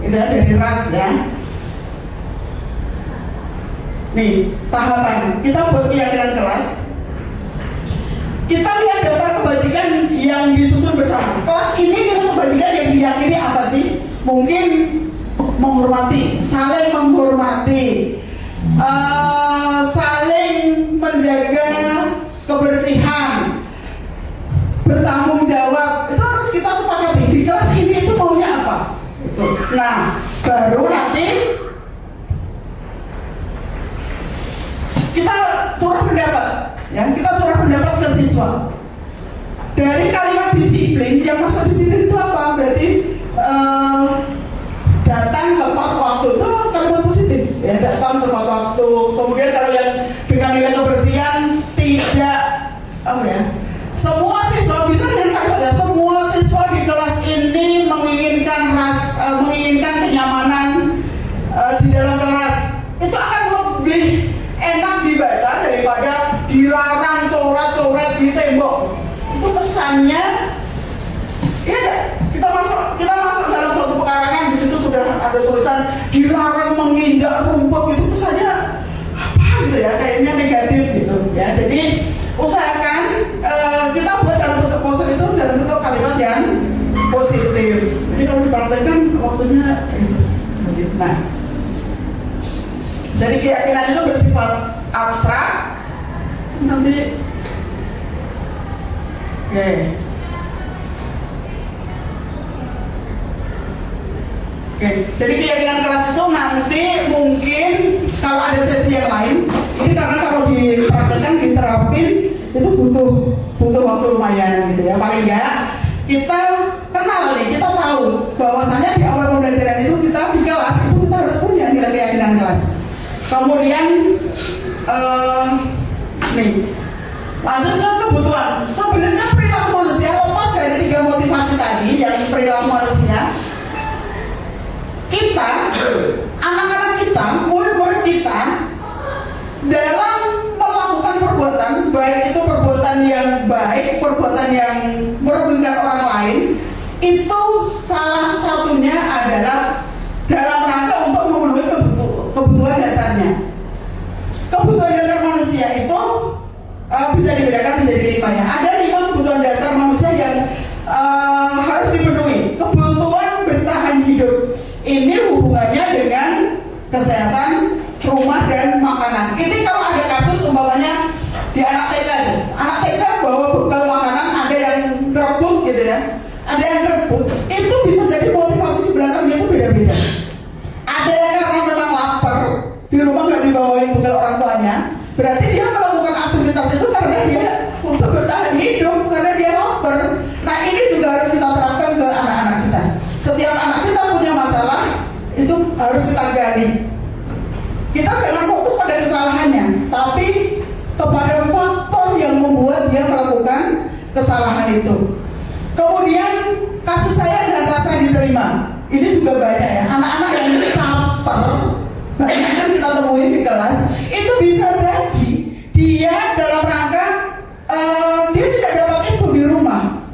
itu dari ras ya. Nih tahapan kita buat keyakinan kelas. Kita lihat daftar kebajikan yang disusun bersama. Kelas ini nilai kebajikan yang diyakini apa sih? Mungkin menghormati, saling menghormati, saling menjaga kebersihan, bertanggung jawab. Itu harus kita sepakati. Di kelas ini itu maunya apa? Itu. Nah, baru nanti kita curah pendapat, ya kita curah pendapat ke siswa. Dari kalimat disiplin, yang masuk disiplin itu apa? Berarti datang tepat waktu, itu kalimat positif ya, datang tepat waktu. Kemudian kalau yang dengan nilai kebersihan tidak semua siswa bisa dengan kalimatnya, semua siswa di kelas ini menginginkan kenyamanan di dalam kelas. Itu akan lebih enak dibaca daripada dilarang coret-coret di tembok. Itu kesannya ya kita masuk dalam suatu pekarangan, di situ sudah ada tulisan dilarang menginjak rumput, itu kesannya apa gitu ya, kayaknya negatif gitu ya. Jadi usahakan kita buat dalam bentuk poster itu dalam bentuk kalimat yang positif. Jadi kalau dipraktekkan waktunya itu. Nah, Jadi keyakinan itu bersifat abstrak. Nanti, oke. Oke, jadi keyakinan kelas itu nanti mungkin kalau ada sesi yang lain, ini karena kalau dipraktekkan, diterapin itu butuh waktu lumayan gitu ya. Paling enggak kita kenal nih, kita tahu bahwasanya di awal pembelajaran itu kita di kelas itu kita harus punya nilai keyakinan kelas. Kemudian nih lanjut ke kebutuhan. Sebenarnya perilaku manusia lepas dari 3 motivasi tadi yang perilaku manusia. Kita, anak-anak kita, murid-murid kita dalam melakukan perbuatan, baik itu perbuatan yang baik, perbuatan yang merugikan orang lain, itu salah satunya adalah dalam rangka untuk memenuhi kebutuhan dasarnya. Kebutuhan dasar manusia itu bisa dibedakan menjadi 5 ya. Ada 5 kebutuhan dasar manusia yang harus dipenuhi. Kebutuhan bertahan hidup. Ini hubungannya dengan kesehatan, rumah, dan makanan. Ini kalau ada kasus umpamanya di anak TK itu, anak TK bawa bekal makanan, ada yang ngerebut gitu ya, ada yang ngerebut, itu bisa jadi motivasi di belakangnya itu beda-beda. Ada yang karena memang lapar, di rumah nggak dibawain bekal orang tuanya, berarti dia melakukan aktivitas itu karena dia untuk bertahan hidup, karena dia lapar. Nah ini juga harus kita terapkan ke anak-anak kita. Setiap anak kita punya masalah, itu harus kita gali. Kita jangan fokus pada kesalahannya, tapi kepada faktor yang membuat dia melakukan kesalahan itu. Kemudian kasih sayang dan rasa diterima. Ini juga banyak ya, anak-anak yang caper, banyak kan kita temuin di kelas. Itu bisa jadi dia dalam rangka dia tidak dapat itu di rumah.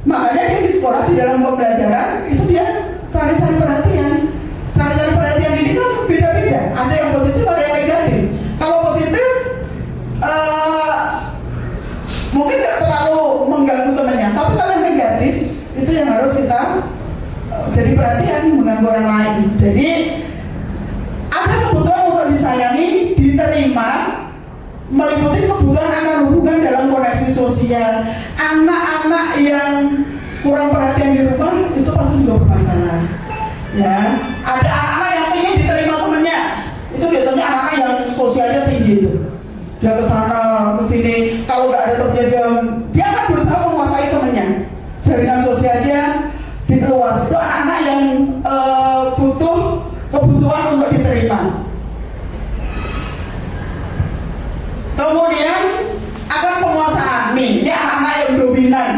Makanya dia di sekolah, di dalam pembelajaran itu dia cari-cari perhatian. Cari-cari perhatian ini kan beda-beda. Ada yang positif, ada yang negatif. Kalau positif mungkin nggak terlalu mengganggu temannya, tapi kalau yang negatif itu yang harus kita jadi perhatian, mengganggu orang lain. Jadi ada kebutuhan untuk disayangi, diterima, meliputi kebutuhan akan hubungan dalam koneksi sosial. Anak-anak yang kurang perhatian di rumah itu pasti juga bermasalah. Ya, ada anak-anak yang ingin diterima temannya. Itu biasanya anak-anak yang sosialnya tinggi itu. Dia kesana, kesini. Kalau nggak ada temannya, dia akan berusaha menguasai temannya. Jaringan sosialnya diperluas. Itu anak-anak yang butuh kebutuhan untuk diterima. Kemudian akan penguasaan. Nih, ini anak-anak yang dominan,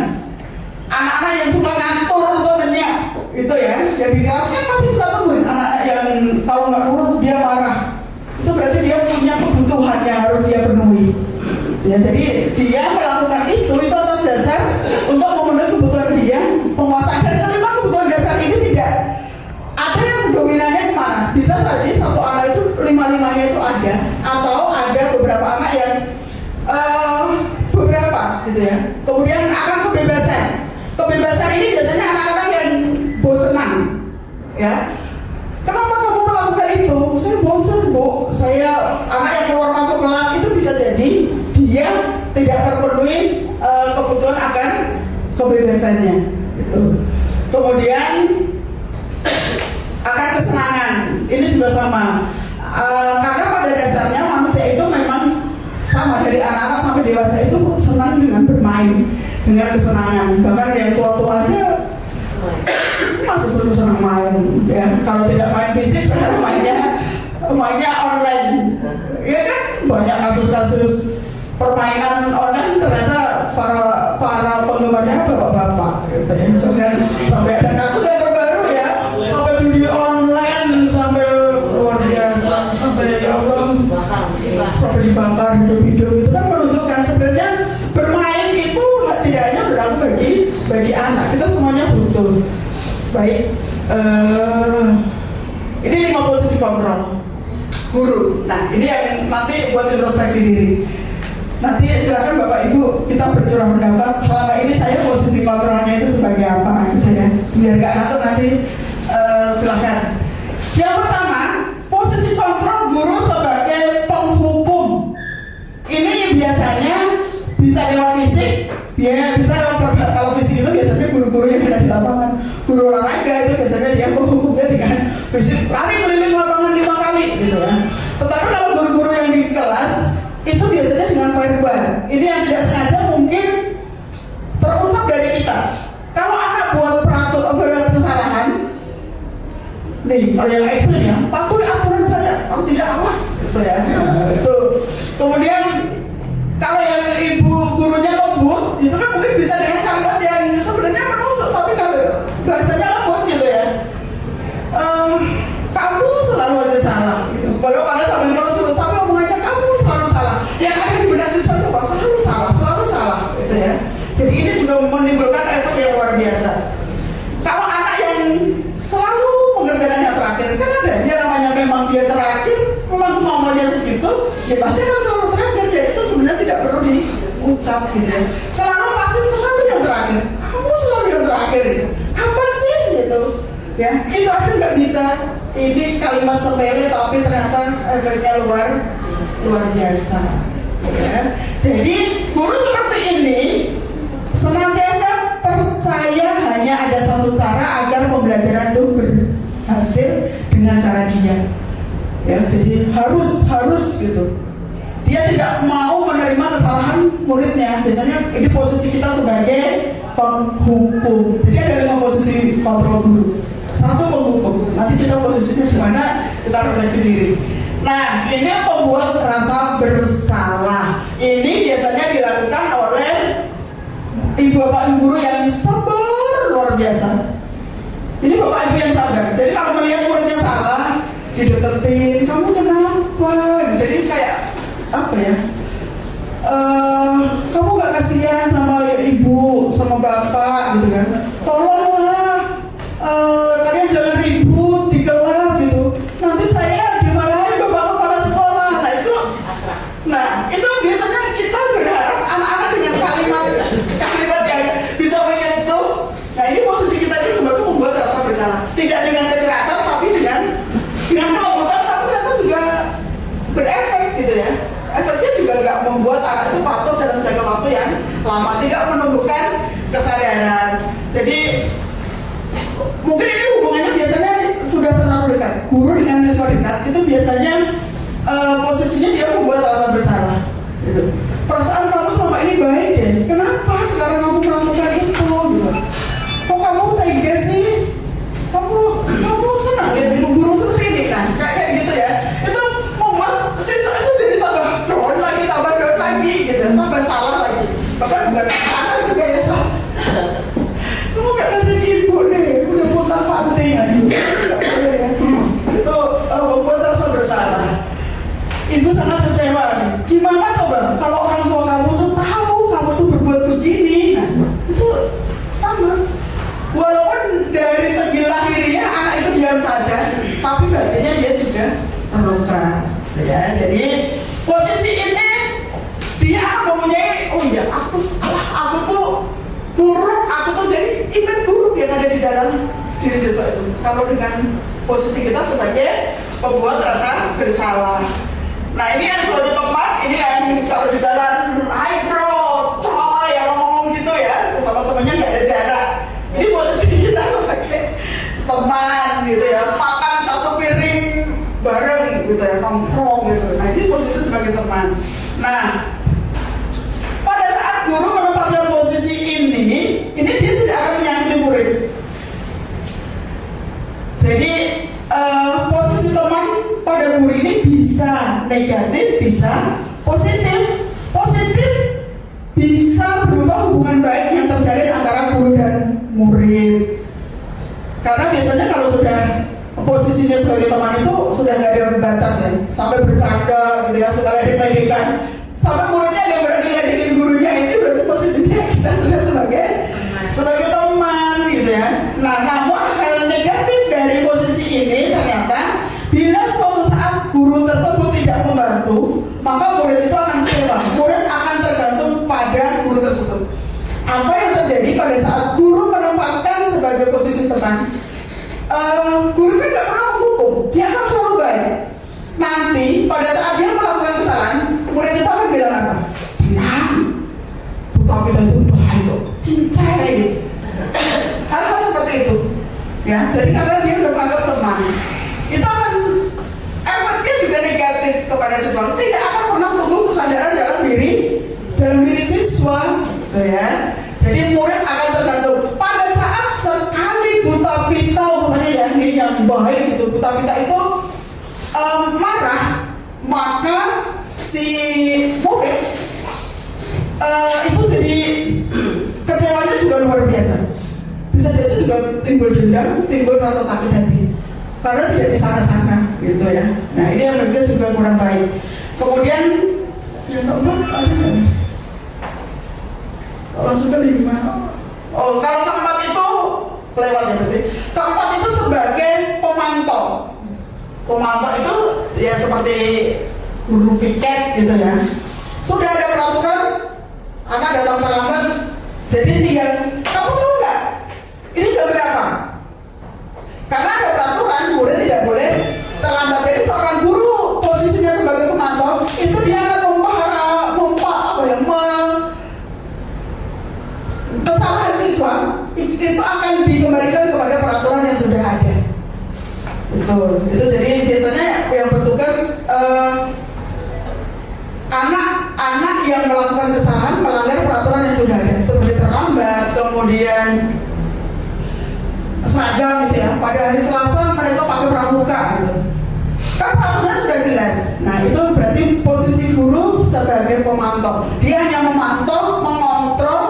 anak-anak yang suka ngatur temennya, itu ya. Yang di kelas kan pasti kita temuin anak-anak yang kalau nggak nurut dia marah. Itu berarti dia punya kebutuhan yang harus dia penuhi. Ya, jadi dia melakukan itu atas dasar untuk memenuhi kebutuhan dia, penguasaan. Dan kelima kebutuhan dasar ini tidak ada yang dominannya kemana. Bisa saja satu anak itu 5-5-nya itu ada, atau ada beberapa anak yang beberapa gitu ya. Kemudian akan kebebasan. Kebebasan ini biasanya anak-anak yang bosenan, ya. Kenapa kamu melakukan itu? Saya bosan, Bu. Saya anak yang keluar masuk kelas itu bisa jadi dia tidak terpenuhi kebutuhan akan kebebasannya. Gitu. Kemudian akan kesenangan. Ini juga sama. Karena pada dasarnya manusia itu memang sama, dari anak-anak sampai dewasa itu senang dengan bermain, dengan kesenangan. Bahkan yang tua-tua aja masih senang main. Ya, kalau tidak main fisik, sekarang mainnya online. Ya kan, banyak kasus-kasus permainan online ternyata para penggemarnya bapak-bapak. Gitu ya. Bahkan sampai ada kasus yang terbaru ya, sampai judi online, sampai luar biasa, sampai ya Allah, sampai dibakar hidup-hidup. Itu kan menunjukkan sebenarnya bermain itu tidak hanya berlaku bagi anak, kita semuanya butuh. Baik, ini 5 posisi kontrol guru. Nah, ini yang nanti buat introspeksi diri. Nanti silakan Bapak Ibu kita bercurah pendapat. Selama ini saya posisi kontrolnya itu sebagai apa, gitu ya. Biar nggak ngatur nanti silakan. Yang pertama, posisi kontrol guru sebagai bisa lari keliling lapangan 5 kali gitu kan. Tetapi kalau guru-guru yang di kelas itu biasanya dengan verbal. Ini yang tidak sengaja mungkin terucap dari kita. Kalau anak buat kesalahan, nih kalau yang ekstrim ya, patuhi aturan saja, kalau tidak awas gitu ya. Itu. Kemudian kalau yang ibu gurunya lembut, itu kan mungkin bisa dengan kalimat yang sebenarnya menusuk, tapi kalau bahasanya lembut gitu ya. Kamu selalu aja salah gitu. Baru pada sambil menusuk, tapi omongannya kamu selalu salah. Yang ada di benak siswa itu apa? Selalu salah gitu ya. Jadi ini juga menimbulkan efek yang luar biasa. Kalau anak yang selalu mengerjakan yang terakhir, kan ada dia namanya memang dia terakhir, memang kemauannya segitu, dia pasti akan selalu terakhir. Dan itu sebenarnya tidak perlu diucap gitu ya. Selalu yang terakhir. Kamu selalu yang terakhir gitu. Kapan sih gitu? Ya, itu aja nggak bisa. Ini kalimat sepele tapi ternyata efeknya luar biasa. Ya. Jadi guru seperti ini senantiasa percaya hanya ada satu cara agar pembelajaran itu berhasil dengan cara dia. Ya, jadi harus gitu. Dia tidak mau menerima kesalahan muridnya. Biasanya ini posisi kita sebagai penghukum. Jadi ada 5 posisi kontrol guru. 1 penghukum. Nanti kita posisinya di mana, kita refleksi diri. Nah, ini pembuat rasa bersalah. Ini biasanya dilakukan oleh ibu bapak guru yang sabar luar biasa. Ini bapak ibu yang sabar. Jadi kalau melihat muridnya salah, dideketin, kamu kenapa? Jadi kayak apa ya? Kamu gak kasihan sama ibu, sama bapak gitu kan? Tolonglah, kalian jangan ribut di kelas gitu. Nanti saya dimarahin bapak kepala sekolah. Nah itu biasanya kita berharap anak-anak dengan kalimat yang bisa menyentuh. Nah ini posisi kita itu sebagai membuat rasa bersalah. Tidak dengan kekerasan, tapi dengan kelembutan, tapi ternyata juga berefek gitu ya. Efeknya juga nggak membuat anak itu patuh dalam jangka waktu yang lama, tidak menumbuhkan kesadaran. Jadi mungkin ini hubungannya biasanya sudah terlalu dekat. Guru dengan siswa dekat itu biasanya posisinya dia membuat rasa bersalah. Gitu. Perasaan kamu selama ini baik deh. Kenapa sekarang kamu melakukan itu? Gitu. Kok kamu tega sih? Kamu senang lihat ibu guru seperti ini kan? Kayak gitu ya. Itu membuat siswa itu jadi tambah down lagi gitu, tambah salah lagi. Bahkan bukan anak juga ya salah. Kamu gak kasih ibu nih, udah putar panting aja. Itu membuat rasa bersalah. Ibu sangat kecewa. Gimana coba kalau orang tua kamu tuh tahu kamu tuh berbuat begini? Nah, itu sama. Walaupun dari segi lahiriah anak itu diam saja, tapi batinnya dia juga terluka. Ya, jadi posisi ini dia mempunyai, oh iya aku salah, aku tuh buruk, aku tuh jadi image buruk yang ada di dalam diri siswa itu. Kalau dengan posisi kita sebagai pembuat rasa bersalah. Nah ini yang sebagai teman, ini yang kalau di jalan, hai bro, coy, yang ngomong gitu ya, sama temennya nggak ada jarak. Ini posisi kita sebagai teman gitu ya, makan satu piring bareng gitu ya, nongkrong gitu. Nah ini posisi sebagai teman. Nah pada saat guru menempatkan posisi ini dia tidak akan menyakiti murid. Jadi posisi teman pada guru ini bisa negatif, bisa positif. Positif bisa berupa hubungan baik yang terjalin antara guru dan murid. Karena biasanya kalau sudah posisinya sebagai teman itu sudah nggak ada batas ya, sampai bercanda gitu ya, sudah ledek-ledekan, sampai muridnya ada berani ledekin gurunya, itu berarti posisinya kita sudah sebagai teman gitu ya. Nah namun hal negatif dari posisi ini ternyata bila suatu saat guru tersebut tidak membantu, maka murid itu akan kecewa. Murid akan tergantung pada guru tersebut. Apa yang terjadi pada saat guru menempatkan sebagai posisi teman? Guru kan nggak pernah menghukum, dia akan selalu baik. Nanti pada saat dia melakukan kesalahan, murid itu akan bilang apa? Tenang, putra kita itu baik kok, cincai kayak gitu. Hal-hal seperti itu. Ya, jadi karena dia udah menganggap teman. negatif kepada siswa tidak akan pernah tumbuh kesadaran dalam diri siswa, gitu ya. Jadi murid akan tergantung pada saat sekali buta pita, umpamanya ya, ini yang baik gitu, buta pita itu marah, maka si murid itu jadi kecewanya juga luar biasa. Bisa jadi juga timbul dendam, timbul rasa sakit hati karena tidak disangka-sangka, gitu ya. Nah ini yang juga kurang baik. Kemudian yang keempat ada nggak? Langsung ke 5. Oh, kalau keempat itu kelewat ya berarti. Keempat itu sebagai pemantau. Pemantau itu ya seperti guru piket gitu ya. Sudah ada peraturan, anak datang terlambat, jadi tinggal kamu tahu nggak? Ini jam berapa? Karena ada peraturan, murid tidak boleh terlambat. Jadi seorang guru posisinya sebagai pemantau itu dia akan kesalahan siswa itu akan dikembalikan kepada peraturan yang sudah ada. Itu jadi biasanya yang bertugas anak-anak yang melakukan kesalahan melanggar peraturan yang sudah ada, seperti terlambat, kemudian seragam gitu ya. Pada hari Selasa mereka pakai pramuka gitu. Kan peraturannya sudah jelas. Nah itu berarti posisi guru sebagai pemantau. Dia hanya memantau, mengontrol.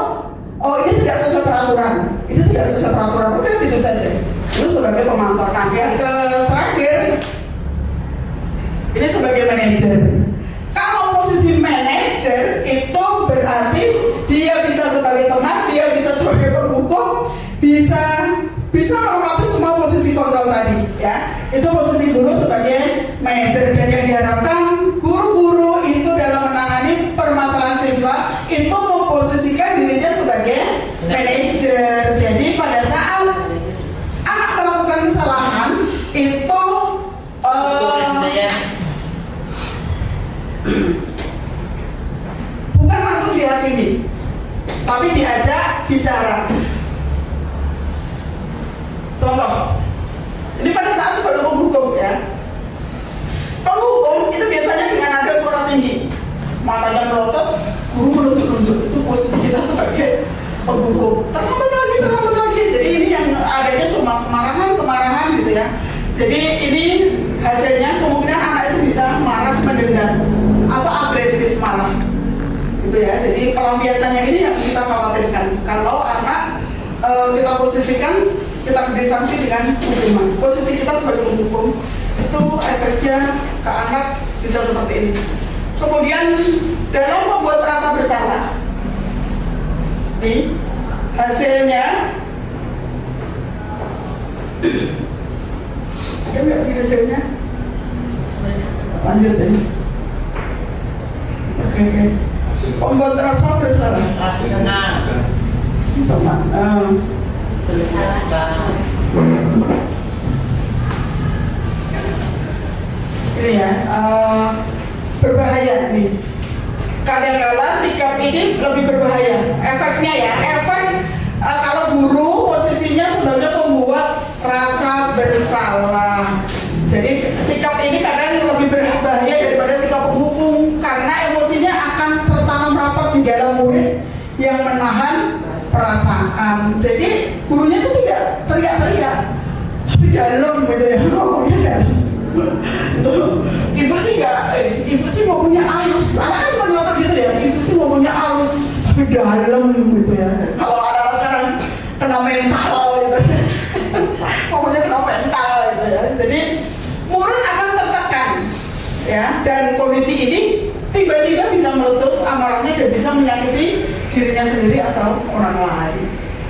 Oh ini tidak sesuai peraturan, ini tidak sesuai peraturan, udah gitu saja. Itu sebagai pemantau. Nah yang terakhir, ini sebagai manajer. Kalau posisi manajer itu berarti dia bisa sebagai teman, dia bisa sebagai penghukum, bisa melewati semua posisi kontrol tadi, ya. Itu posisi guru sebagai manajer, dan yang diharapkan guru-guru itu dalam menangani permasalahan siswa itu memposisikan dirinya sebagai manajer. Jadi pada saat anak melakukan kesalahan itu bukan langsung dihakimi, tapi diajak bicara. Contoh, ini pada saat sebagai penghukum ya, penghukum itu biasanya dengan nada suara tinggi, matanya melotot, guru menunjuk-nunjuk. Itu posisi kita sebagai penghukum. Terlambat lagi. Jadi ini yang adanya cuma kemarahan gitu ya. Jadi ini hasilnya kemungkinan anak itu bisa marah, mendendam, atau agresif malah, gitu ya. Jadi pelampiasannya ini yang kita khawatirkan. Kalau anak kita posisikan, kita beri sanksi dengan hukuman. Posisi kita sebagai penghukum itu efeknya ke anak bisa seperti ini. Kemudian dalam membuat rasa bersalah, nih hasilnya ada nggak hasilnya? Lanjut ya. Oke. Membuat rasa bersalah. Teman. Ini ya, berbahaya nih. Kadang-kala sikap ini lebih berbahaya. Efeknya ya, kalau guru posisinya sebagai pembuat rasa bersalah. Jadi sikap ini kadang lebih berbahaya daripada sikap penghukum, karena emosinya akan tertanam rapat di dalam murid yang menahan perasaan. Jadi gurunya itu tidak teriak-teriak, tapi dalam gitu ya, ngomongnya dalam. Ibu sih ngomongnya halus. Anak kan sebagai otak gitu ya, ibu sih ngomongnya halus, tapi dalam gitu ya. Kalau anak sekarang kena mental gitu, ngomongnya kena mental gitu ya. Jadi murid akan tertekan ya, dan kondisi ini tiba-tiba bisa meletus amarahnya dan bisa menyakiti dirinya sendiri atau orang lain.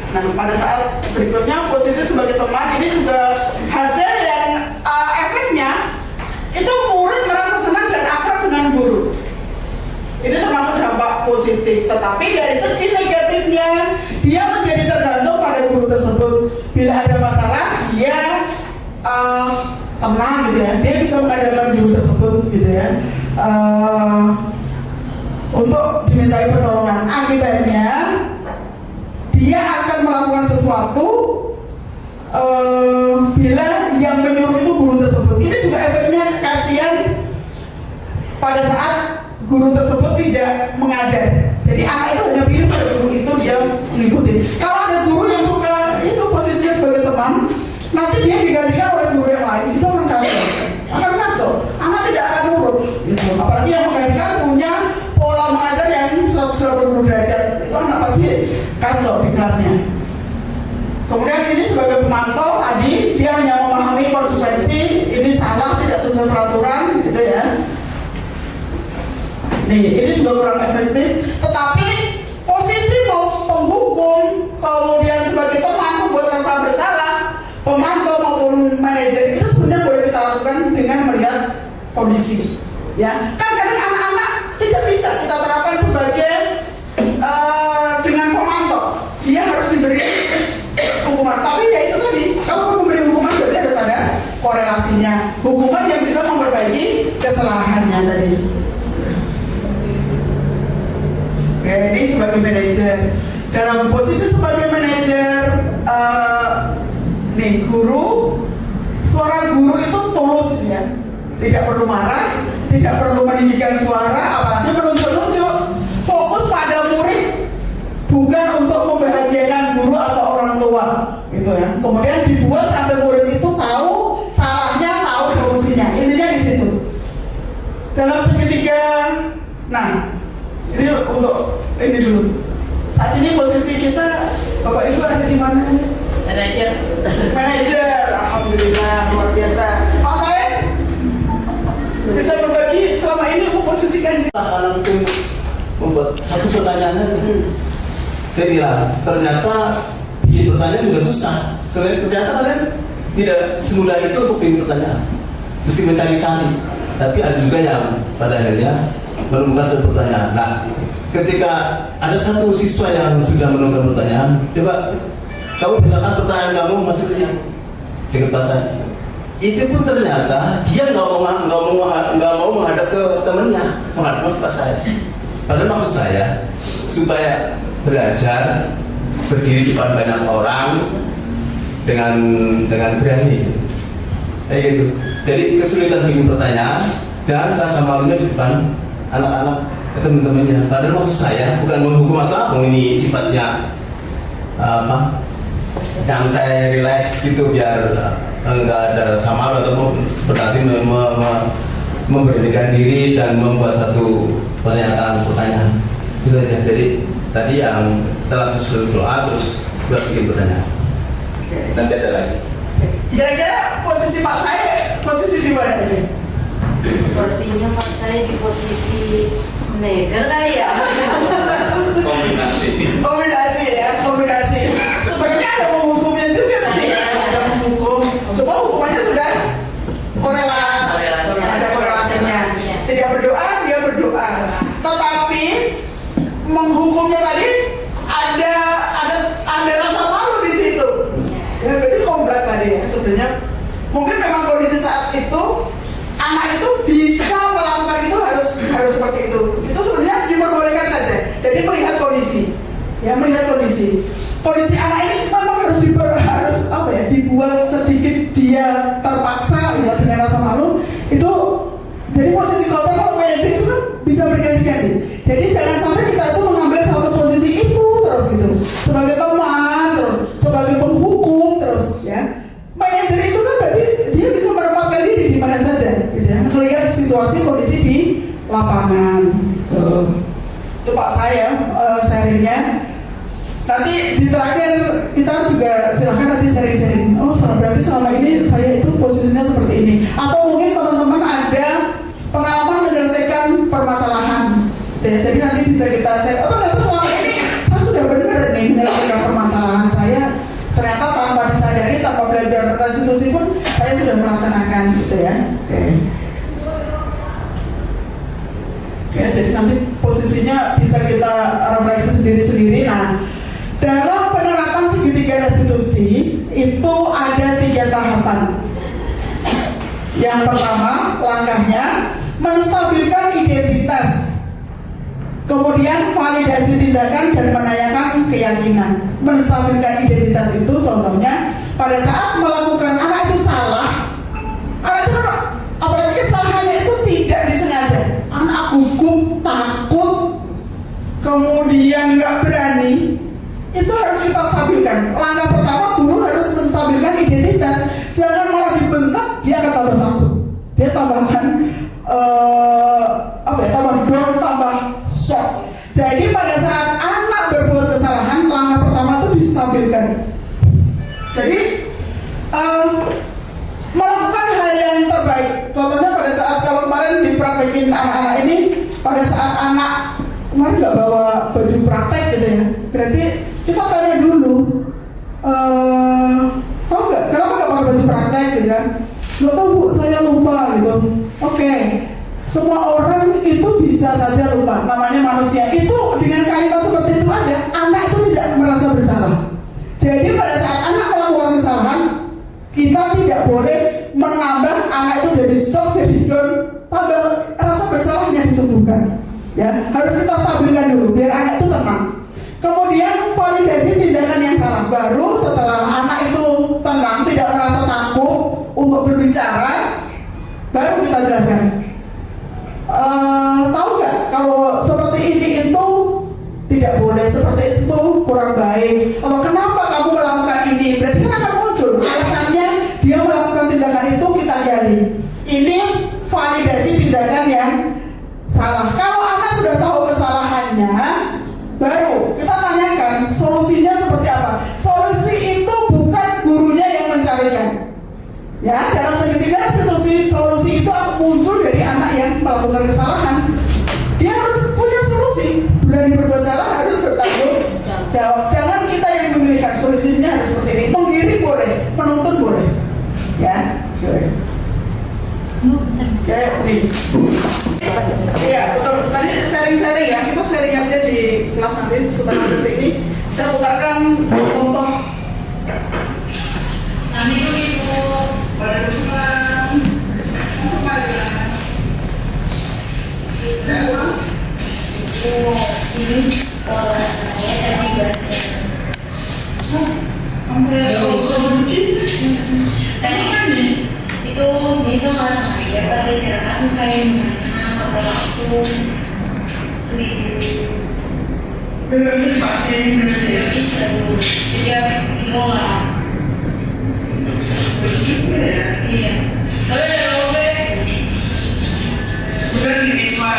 Nah pada saat berikutnya posisi sebagai teman ini juga hasil yang efeknya itu murid merasa senang dan akrab dengan guru. Ini termasuk dampak positif. Tetapi dari segi negatifnya dia menjadi tergantung pada guru tersebut. Bila ada masalah dia tenang gitu ya, dia bisa mengandalkan guru tersebut gitu ya, untuk dimintai pertolongan. Akibatnya dia akan melakukan sesuatu bila yang menyuruh itu guru tersebut. Ini juga efeknya kasihan guru tersebut tidak mengajar. Jadi anak itu hanya pilih pada guru itu, dia mengikuti. Kalau ada guru yang suka itu posisinya sebagai teman, nanti dia digantikan oleh guru yang lain, itu akan kacau. Anak tidak akan nurut. Gitu. Apalagi yang menggantikan punya pola mengajar yang 180 derajat, itu anak pasti kacau di kelasnya. Kemudian ini sebagai pemantau tadi dia hanya memahami konsekuensi, ini salah tidak sesuai peraturan, gitu ya. Nih, ini juga kurang efektif. Tetapi posisi penghukum, kemudian sebagai teman membuat rasa bersalah, pemantau maupun manajer itu sebenarnya boleh kita lakukan dengan melihat kondisi. Ya, kan kadang anak-anak tidak bisa kita terapkan sebagai dengan pemantau. Dia harus diberi hukuman. Tapi ya itu tadi, kalau memberi hukuman berarti harus ada korelasinya. Hukuman yang bisa memperbaiki kesalahannya tadi. Oke, ini sebagai manajer. Dalam posisi sebagai manajer, nih guru, suara guru itu tulus ya. Tidak perlu marah, tidak perlu meninggikan suara, apalagi menunjuk-nunjuk. Fokus pada murid, bukan untuk membahagiakan guru atau orang tua, gitu ya. Kemudian dibuat sampai murid itu tahu salahnya, tahu solusinya. Intinya di situ. Dalam segitiga, nah ini untuk ini dulu. Saat ini posisi kita, Bapak Ibu ada di mana? Manajer. Manajer, alhamdulillah luar biasa. Pak Said bisa berbagi selama ini memposisikan di Anak itu membuat satu pertanyaan aja. Saya bilang, ternyata bikin pertanyaan juga susah. Ternyata kalian tidak semudah itu untuk bikin pertanyaan. Mesti mencari-cari. Tapi ada juga yang pada akhirnya menemukan satu pertanyaan. Nah, ketika ada satu siswa yang sudah menemukan pertanyaan, coba kamu misalkan pertanyaan kamu masuk siang dengan bahasa itu pun ternyata dia nggak mau menghadap ke temennya, menghadap ke saya. Padahal maksud saya supaya belajar berdiri di depan banyak orang dengan berani, kayak gitu. Jadi kesulitan bikin pertanyaan dan rasa malunya di depan anak-anak teman-temannya. Padahal maksud saya bukan menghukum atau apa, ini sifatnya apa, santai, relax gitu biar enggak ada sama atau berarti memberanikan diri dan membuat satu pertanyaan itu aja. Jadi tadi yang telah susul doa terus buat bikin pertanyaan. Nanti ada lagi. kira-kira posisi Pak saya posisi di mana ini? Sepertinya Pak saya di posisi manajer kali ya. Kombinasi. Kombinasi. Sebenarnya ada menghukumnya juga tadi ya, ada menghukum. Cuma hukumannya sudah ada korelasinya. Tidak berdoa, dia berdoa. Tetapi menghukumnya tadi ada rasa malu di situ. Ya, berarti komplek tadi ya sebenarnya. Mungkin memang kondisi saat itu anak itu bisa melakukan itu harus seperti itu. Itu sebenarnya diperbolehkan saja. Jadi melihat kondisi, ya melihat kondisi. Kondisi anak ini memang harus dibuat sedikit dia terpaksa ya dengan rasa malu. Itu jadi posisi korban kalau manajer itu kan bisa berganti-ganti. Jadi jangan sampai kita itu mengambil satu posisi itu terus itu sebagai teman, terus sebagai penghukum, terus ya. Manajer itu kan berarti dia bisa menempatkan diri di mana saja, gitu ya. Melihat situasi kondisi di lapangan. Itu Pak saya sharingnya. Nanti di terakhir kita juga silakan nanti sharing-sharing. Oh, berarti selama ini saya itu posisinya seperti ini. Atau mungkin teman-teman ada pengalaman menyelesaikan permasalahan. Ya, jadi nanti bisa kita share. Oh, ternyata selama ini saya sudah benar nih menyelesaikan permasalahan saya. Ternyata tanpa disadari, tanpa belajar restitusi pun saya sudah melaksanakan gitu ya. Oke, jadi nanti posisinya bisa kita refleksi sendiri-sendiri. Nah, dalam penerapan segitiga restitusi itu ada 3 tahapan. Yang pertama, langkahnya menstabilkan identitas, kemudian validasi tindakan dan menanyakan keyakinan. Menstabilkan identitas itu contohnya pada saat melakukan anak itu salah, anak itu apalagi kesalahannya itu tidak disengaja, anak gugup stabilkan. Langkah pertama guru harus menstabilkan identitas. Jangan malah dibentak, dia akan tambah takut. Dia tambahkan tambah down, tambah shock. Jadi pada saat anak berbuat kesalahan, langkah pertama itu distabilkan. Jadi melakukan hal yang terbaik. Contohnya pada saat kalau kemarin dipraktekin anak-anak ini, pada saat anak kemarin nggak bawa baju praktek gitu ya, berarti kita tanya dulu, tahu nggak kenapa nggak pakai baju praktek gitu kan? Nggak tahu bu, saya lupa gitu. Oke. Semua orang itu bisa saja lupa, namanya manusia. Itu dengan kalimat seperti itu aja, anak itu tidak merasa bersalah. Jadi pada saat anak melakukan kesalahan, kita tidak boleh menambah anak itu jadi shock, jadi down, tambah rasa bersalahnya ditumbuhkan. Ya, harus kita stabilkan dulu biar anak itu tenang. Kemudian validasi tindakan yang salah. Baru setelah anak itu tenang, tidak merasa takut untuk berbicara, baru kita jelaskan. Tahu nggak kalau seperti ini itu tidak boleh, seperti itu kurang baik, atau kenapa kamu melakukan ini? Berarti kan akan muncul alasannya dia melakukan tindakan itu, kita gali. Ini validasi tindakan yang salah. Kalau anak sudah tahu kesalahannya, baru kita tanyakan solusinya seperti apa. Solusi itu bukan gurunya yang mencarikan. Ya, dalam segitiga institusi, solusi itu muncul dari anak yang melakukan kesalahan. Dia harus punya solusi. Berani berbuat salah harus bertanggung jawab. Jangan kita yang memilihkan solusinya harus seperti ini. Menggiring boleh, menuntut boleh. Ya, kayak ini. Iya, betul. Tadi sharing-sharing ya. Kita sharing aja di kelas nanti setelah sesi ini. Saya putarkan contoh. Waalaikumsalam. Masuk lagi. Ini saya tadi bahasa tadi kan itu bisa nggak sengaja pas istirahat kayak gimana pada waktu Dengar sesuatu yang berbeda. bisa dulu jadi mau nggak iya tapi ada lobe Bukan di Bisma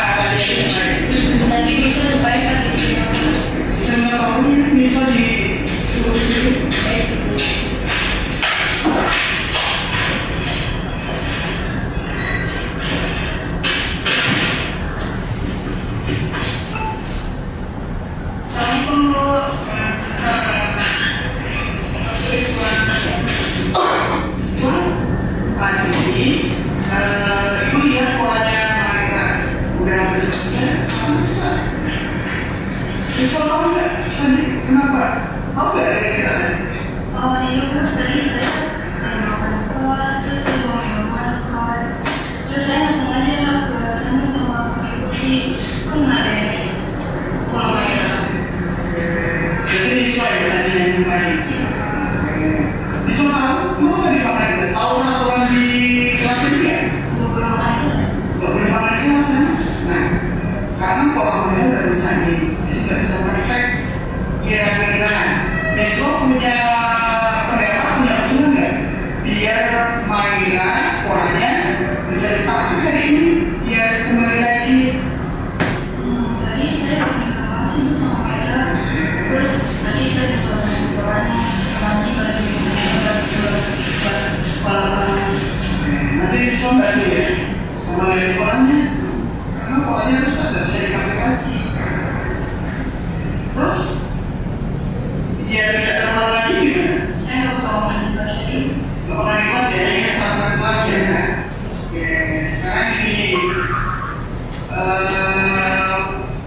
tadi bisa baik pas istirahat saya tahunya Bisma di Assalamualaikum Bu. Tadi ibu lihat polanya Marina udah selesai. Bisa tahu nggak tadi kenapa? Tahu nggak kira-kira tadi? Oh iya Bu, tadi saya makan kelas, terus saya makan kelas, terus saya nggak sengaja ke sana sama pakai kursi, kok nggak ada pola ya? Jadi Bisma ya tadi yang mulai. Bisma tahu? Kamu nggak dipakai kelas? Tahu aturan di kelas ini ya? Beberapa kali Nggak boleh makan di kelas ya? Nah, sekarang polanya udah bisa nih, jadi nggak bisa praktek. Kira-kira besok punya pendapat, punya usulan nggak? Biar Maira polanya bisa dipraktek hari ini, biar kembali lagi. tadi saya pakai kelas itu sama Maira, terus tadi saya juga polanya nanti baru pola-polanya. Nanti bisa bantu ya, sama dari polanya, karena polanya susah nggak bisa dipraktek lagi. Terus biar tidak terulang lagi gimana? Saya nggak tahu di kelas tadi. Nggak pernah di kelas ya, ingat peraturan kelas ya. Oke, sekarang ini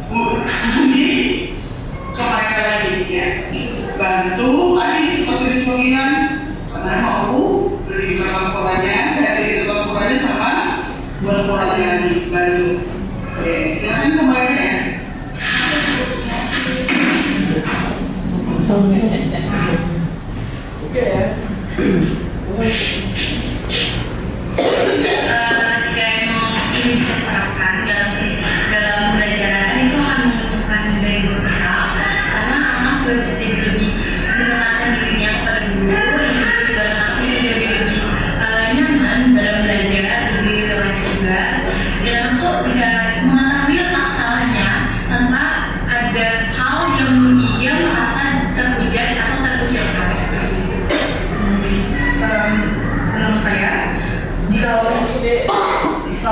Bu Budi kembali lagi ya. Bantu tadi seperti disebutkan, karena mau beli kertas polanya, dari kertas polanya sama buat polanya lagi bantu. Oke, silakan kembali ya. Oke ya. Jika emang ini bisa diterapkan dalam pembelajaran itu akan menentukan dari guru kita karena anak harus jadi lebih mendekatkan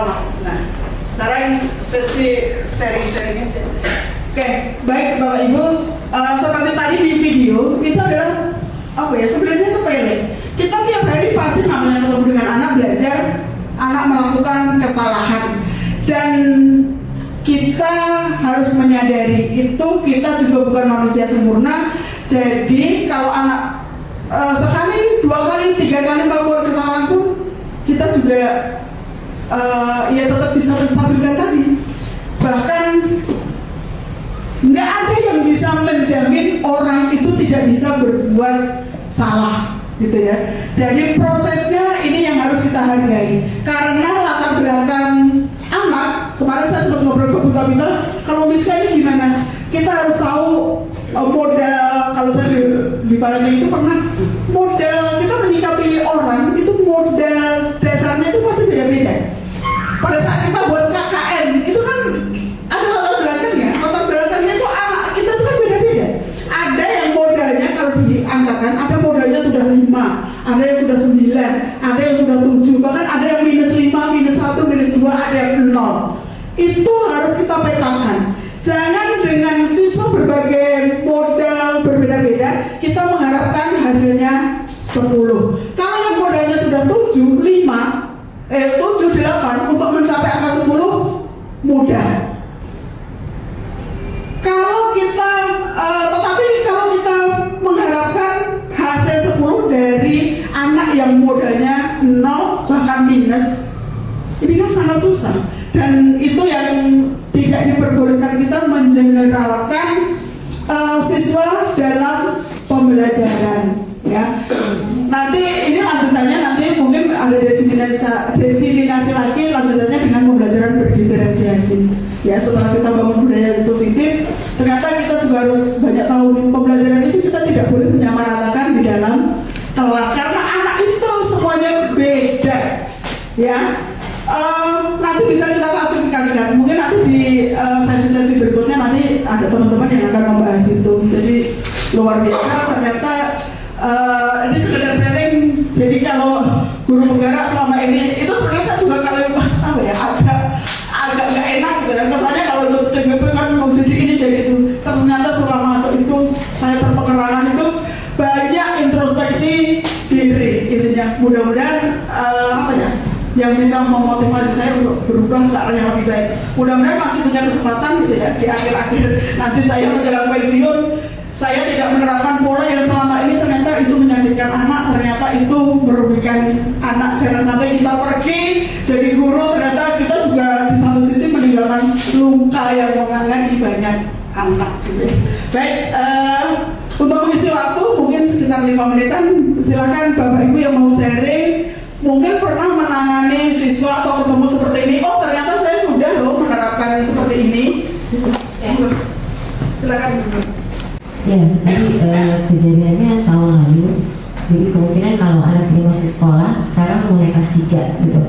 sama. Nah, sekarang sesi sharing-sharing aja. Oke, baik Bapak Ibu, seperti tadi di video itu adalah apa ya, sebenarnya sepele. Kita tiap hari pasti namanya ketemu dengan anak, belajar, anak melakukan kesalahan, dan kita harus menyadari itu kita juga bukan manusia sempurna. Jadi kalau anak sekali, 2 kali, 3 kali melakukan kesalahan pun kita juga ya tetap bisa menstabilkan tadi. Bahkan nggak ada yang bisa menjamin orang itu tidak bisa berbuat salah, gitu ya. Jadi prosesnya ini yang harus kita hargai. Karena latar belakang anak, kemarin saya sempat ngobrol ke Buta Bita, kalau misalnya gimana? Kita harus tahu modal. Kalau saya di Palembang itu pernah, modal kita menyikapi orang itu modal dasarnya itu pasti beda-beda. Pada saat kita buat KKN itu kan ada latar belakangnya. Latar belakangnya itu anak kita itu kan beda-beda. Ada yang modalnya kalau diangkatkan, ada modalnya sudah 5, ada yang sudah 9, ada yang sudah 7, bahkan ada yang -5, -1, -2, ada yang 0. Itu harus kita petakan. Jangan dengan siswa berbagai modal berbeda-beda kita mengharapkan hasilnya 10. Kalau yang modalnya sudah 7, 8 untuk mencapai angka 10 mudah. Tetapi kalau kita mengharapkan hasil 10 dari anak yang modalnya 0 bahkan minus, ini kan sangat susah. Dan itu yang tidak diperbolehkan kita mengeneralkan siswa dalam pembelajaran, ya. Nanti ini lanjutannya, nanti mungkin ada desiminasi lagi lanjutannya dengan pembelajaran berdiferensiasi. Ya, setelah kita bangun budaya positif, ternyata kita juga harus banyak tahu pembelajaran itu kita tidak boleh menyamaratakan di dalam kelas karena anak itu semuanya beda, ya. Nanti bisa kita klasifikasikan. Mungkin nanti di sesi-sesi berikutnya nanti ada teman-teman yang akan membahas itu. Jadi luar biasa ternyata. Ini sekedar sharing. Jadi kalau guru penggerak selama ini itu sebenarnya saya juga agak nggak enak gitu ya. Kesannya kalau untuk CGP kan mau jadi ini jadi itu. Ternyata setelah masuk itu saya terpengerangan itu banyak introspeksi diri intinya. Mudah-mudahan yang bisa memotivasi saya untuk berubah ke arah yang lebih baik. Mudah-mudahan masih punya kesempatan gitu ya di akhir-akhir nanti saya menjelang pensiun, saya tidak menerapkan pola yang selama ini ternyata itu menyakitkan anak, ternyata itu merugikan anak. Jangan sampai kita pergi jadi guru ternyata kita juga di satu sisi meninggalkan luka yang menganga di banyak anak gitu ya. Baik, untuk mengisi waktu mungkin sekitar 5 menitan, silakan Bapak Ibu yang mau sharing. Mungkin pernah menangani siswa atau ketemu seperti ini. Oh, ternyata saya sudah loh menerapkan seperti ini. Silakan. Ya, jadi kejadiannya tahun lalu. Jadi kemungkinan kalau anak ini masih sekolah, sekarang mulai kelas 3 gitu.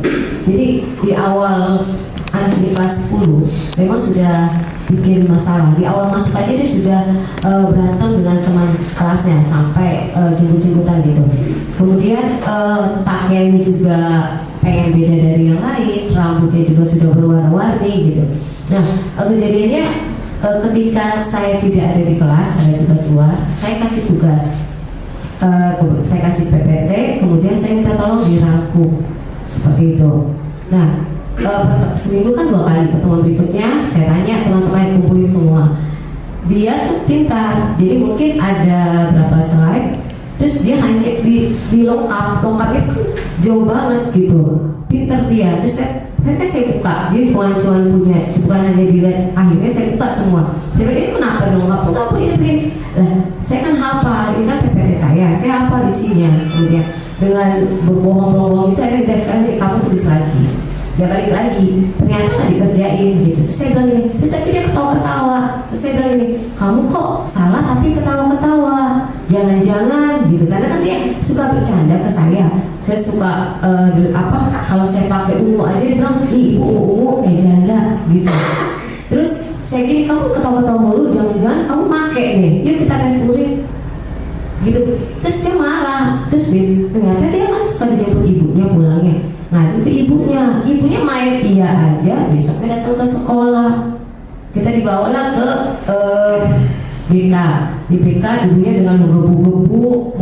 Jadi di awal anak di kelas 10 memang sudah bikin masalah. Di awal masuk aja dia sudah berantem dengan teman sekelasnya sampai jemput-jemputan gitu. Kemudian pakaiannya juga pengen beda dari yang lain, rambutnya juga sudah berwarna-warni gitu. Nah, kejadiannya ketika saya tidak ada di kelas, ada tugas luar, saya kasih tugas, saya kasih PPT, kemudian saya minta tolong dirangkum seperti itu. Nah, seminggu kan 2 kali, pertemuan berikutnya saya tanya teman-teman kumpulin semua. Dia tuh pintar, jadi mungkin ada berapa slide, terus dia hanya lengkapnya kan jauh banget gitu, pintar dia. Terus saya buka, dia bukan cuma punya, bukan hanya dilihat, akhirnya saya buka semua. Saya bilang, ini kenapa dong, nggak begini. Lah, saya kan hafal, ini kan PPT saya hafal isinya. Kemudian dengan berbohong-bohong itu akhirnya didasarkan, kamu tulis lagi. Dia balik lagi, ternyata nggak dikerjain gitu. Terus saya bilang ini, terus dia ketawa-ketawa. Terus saya bilang ini, kamu kok salah tapi ketawa-ketawa, jangan-jangan gitu. Karena kan dia suka bercanda ke saya suka kalau saya pakai ungu aja dia bilang, ih ibu ungu kayak janda gitu. Terus saya gini, kamu ketawa-ketawa mulu, jangan-jangan kamu make nih, yuk kita tes urin gitu. Terus dia marah. Terus ternyata dia kan suka dijemput ibunya pulangnya. Nah, itu ibunya, ibu ibunya main iya aja, besoknya datang ke sekolah. Kita dibawalah ke BK. Di BK ibunya dengan menggebu-gebu,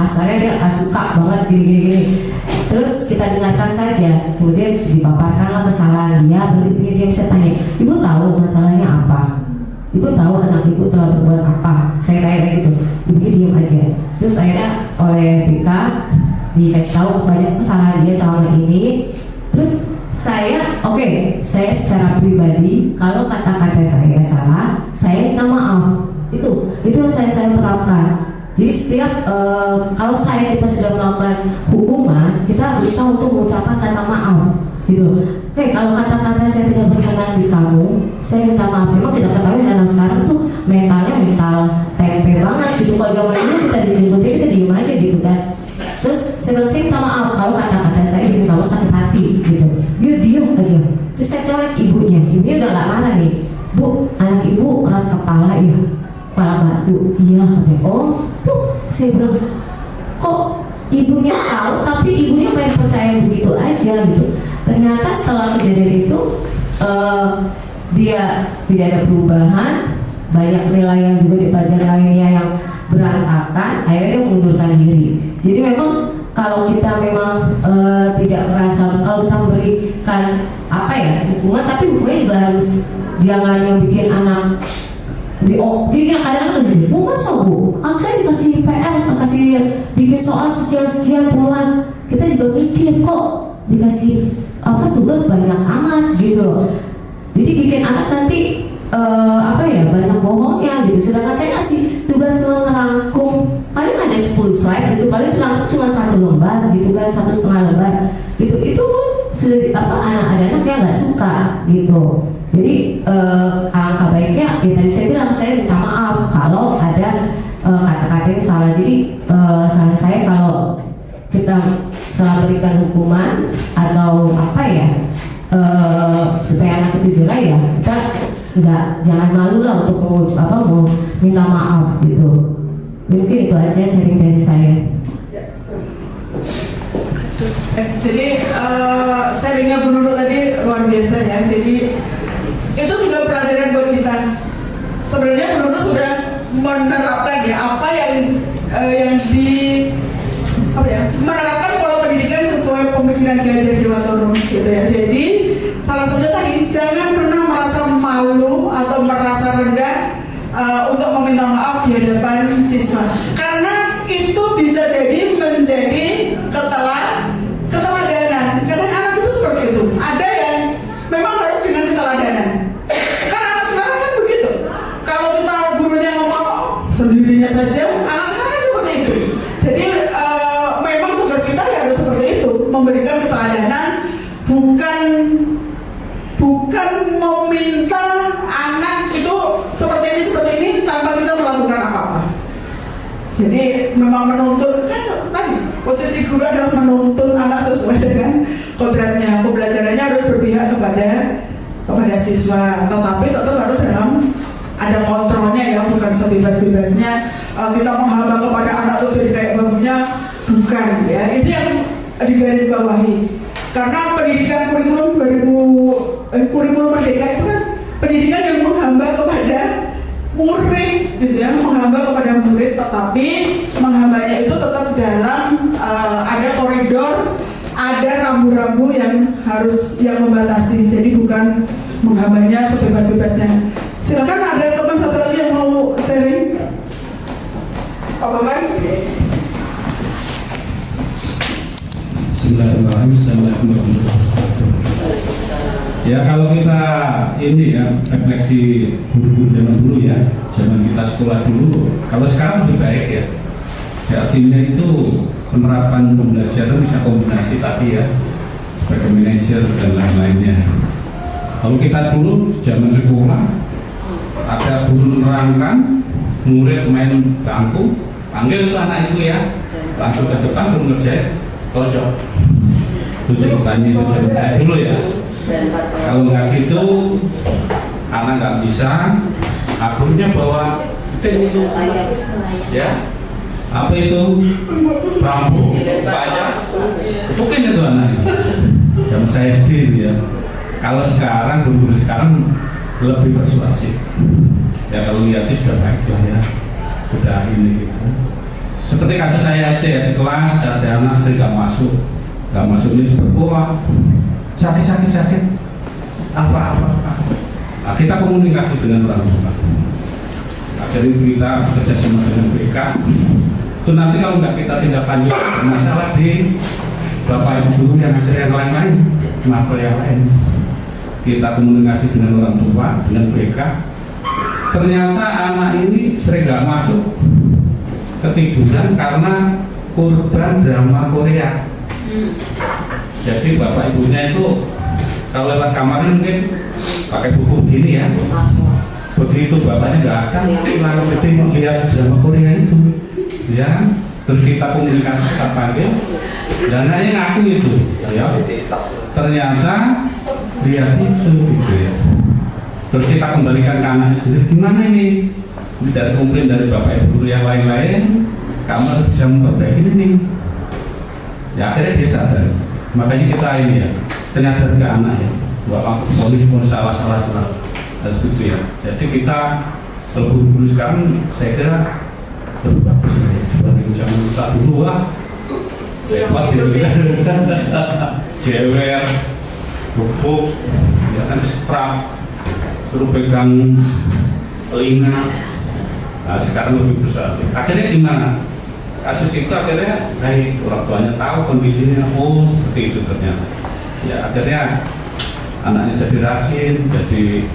kasarnya dia suka banget gini-gini. Terus kita dengarkan saja, kemudian dipaparkanlah kesalahan dia. Begitu dia bisa tanya, ibu tahu masalahnya apa? Ibu tahu anak ibu telah berbuat apa? Saya tanya kayak gitu, ibunya diam aja. Terus akhirnya oleh BK dikasih tahu banyak kesalahan dia selama ini. Terus saya secara pribadi kalau kata-kata saya salah, saya minta maaf. Itu yang saya terapkan. Jadi setiap kalau kita sudah melakukan hukuman, kita berusaha untuk mengucapkan kata maaf, gitu. Oke, kalau kata-kata saya tidak berkenan di kamu, saya minta maaf. Memang tidak ketahui anak sekarang tuh mentalnya mental tempe banget, gitu. Kalau zaman dulu kita dijemput kita diem aja, gitu kan. Terus saya minta maaf kalau kata-kata saya bikin kamu sakit hati, gitu. Dia diem aja. Terus saya colek ibunya udah gak marah nih. Bu, anak ibu keras kepala ya, kepala batu. Iya, katanya. Oh, tuh saya bilang, kok ibunya tahu tapi ibunya main percaya begitu aja, gitu. Ternyata setelah kejadian itu dia tidak ada perubahan, banyak nilai yang juga di pelajaran lainnya yang berantakan, akhirnya dia mengundurkan diri. Jadi memang kalau kita memang tidak merasa, kalau kita memberikan hukuman, tapi hukumannya juga harus jangan yang bikin anak jadi kadang-kadang gini, bu masa bu, saya dikasih PR, kasih bikin soal sekian puluhan, kita juga mikir kok dikasih tugas banyak amat, gitu loh. Jadi bikin anak nanti banyak bohongnya, gitu. Sedangkan saya kasih tugas cuma ngerangkum paling ada 10 slide, gitu, paling terangkum cuma 1 lembar, gitu kan, 1,5 lembar, gitu. Itu pun sudah anak-anak yang nggak suka, gitu. Jadi alangkah baiknya, ya tadi saya bilang, saya minta maaf kalau ada kata-kata yang salah. Jadi saran saya kalau kita salah berikan hukuman atau supaya anak itu jelas, ya kita jangan malu lah untuk mau minta maaf, gitu. Mungkin itu aja sharing dari saya. Jadi sharingnya Bu Nurul tadi luar biasa ya. Jadi itu juga pelajaran buat kita. Sebenarnya Bu Nurul sudah menerapkan ya apa yang menerapkan pola pendidikan sesuai pemikiran Ki Hajar Dewantara, gitu ya. Jadi salah satunya tadi, jangan pernah merasa malu atau merasa rendah untuk meminta maaf di hadapan siswa, karena itu bisa jadi menjadi keteladanan. Kadang anak itu seperti itu. Ada yang memang harus dengan keteladanan. Karena anak sekarang kan begitu. Kalau kita gurunya ngomong sendirinya saja, anak sekarang kan seperti itu. Jadi memang tugas kita ya harus seperti itu, memberikan keteladanan, bukan meminta anak itu seperti ini tanpa kita melakukan apa-apa. Jadi memang menuntun, kan tadi posisi guru adalah menuntun anak sesuai dengan kodratnya. Pembelajarannya harus berpihak kepada siswa, tetapi tetap harus ada kontrolnya ya, bukan sebebas-bebasnya kita menghambat kepada anak terus jadi kayak babunya, bukan ya. Itu yang digarisbawahi. Karena pendidikan kurikulum merdeka itu kan pendidikan yang menghambat kepada murid, gitu ya, menghambat kepada murid, tetapi menghambanya itu tetap dalam ada koridor, ada rambu-rambu yang membatasi. Jadi bukan menghambanya sebebas-bebasnya. Silakan, ada teman satu lagi yang mau sharing. Pak Bambang. Bismillahirrahmanirrahim. Ya, kalau kita ini ya refleksi guru-guru zaman dulu ya, zaman kita sekolah dulu, kalau sekarang lebih baik ya. Artinya itu penerapan pembelajaran bisa kombinasi tadi ya, sebagai manajer dan lain-lainnya. Kalau kita dulu zaman sekolah, ada guru menerangkan, murid main bangku, panggil itu anak itu ya, langsung ke depan untuk ngerjain, tonjok. Itu ceritanya itu zaman saya dulu ya. Kalau nggak gitu, anak nggak bisa, gurunya bawa ya, apa itu bambu, banyak, ketukin itu anak itu. zaman saya SD itu ya. Kalau sekarang guru-guru sekarang lebih persuasif. Ya kalau lihatnya sudah baik lah ya, sudah ini gitu. Seperti kasus saya aja ya, di kelas ada anak sering nggak masuk ini berdoa, sakit, apa. Nah, kita komunikasi dengan orang tua. Akhirnya kita bekerja sama dengan BK. Itu nanti kalau nggak kita tindak lanjut masalah di bapak ibu guru yang ngajar yang lain-lain, kenapa yang lain? Kita komunikasi dengan orang tua, dengan BK. Ternyata anak ini sering nggak masuk, ketiduran karena korban drama Korea. Jadi bapak ibunya itu kalau lewat kamarnya mungkin pakai buku gini ya. Begitu bapaknya nggak ada, lalu jadi lihat drama Korea itu, ya. Terus kita komunikasi, kita panggil, dan anaknya ngaku itu, ya. Ternyata lihat itu, gitu ya. Terus kita kembalikan ke anaknya sendiri, gimana ini? Dari komplain dari bapak ibu yang lain-lain, kamu harus bisa memperbaiki ini. Ya akhirnya dia sadar. Makanya kita ini ya, ternyata ke anak ya, nggak langsung polis pun salah. Harus gitu ya. Jadi kita kalau guru-guru sekarang saya kira lebih bagus ya. Dibanding zaman kita dulu lah. Hebat gitu ya. Jewer, bubuk, ya kan strap, suruh pegang telinga. Nah sekarang lebih besar. Akhirnya gimana? Kasus itu akhirnya baik, orang tuanya tahu kondisinya, oh seperti itu ternyata. Ya akhirnya anaknya jadi rajin, jadi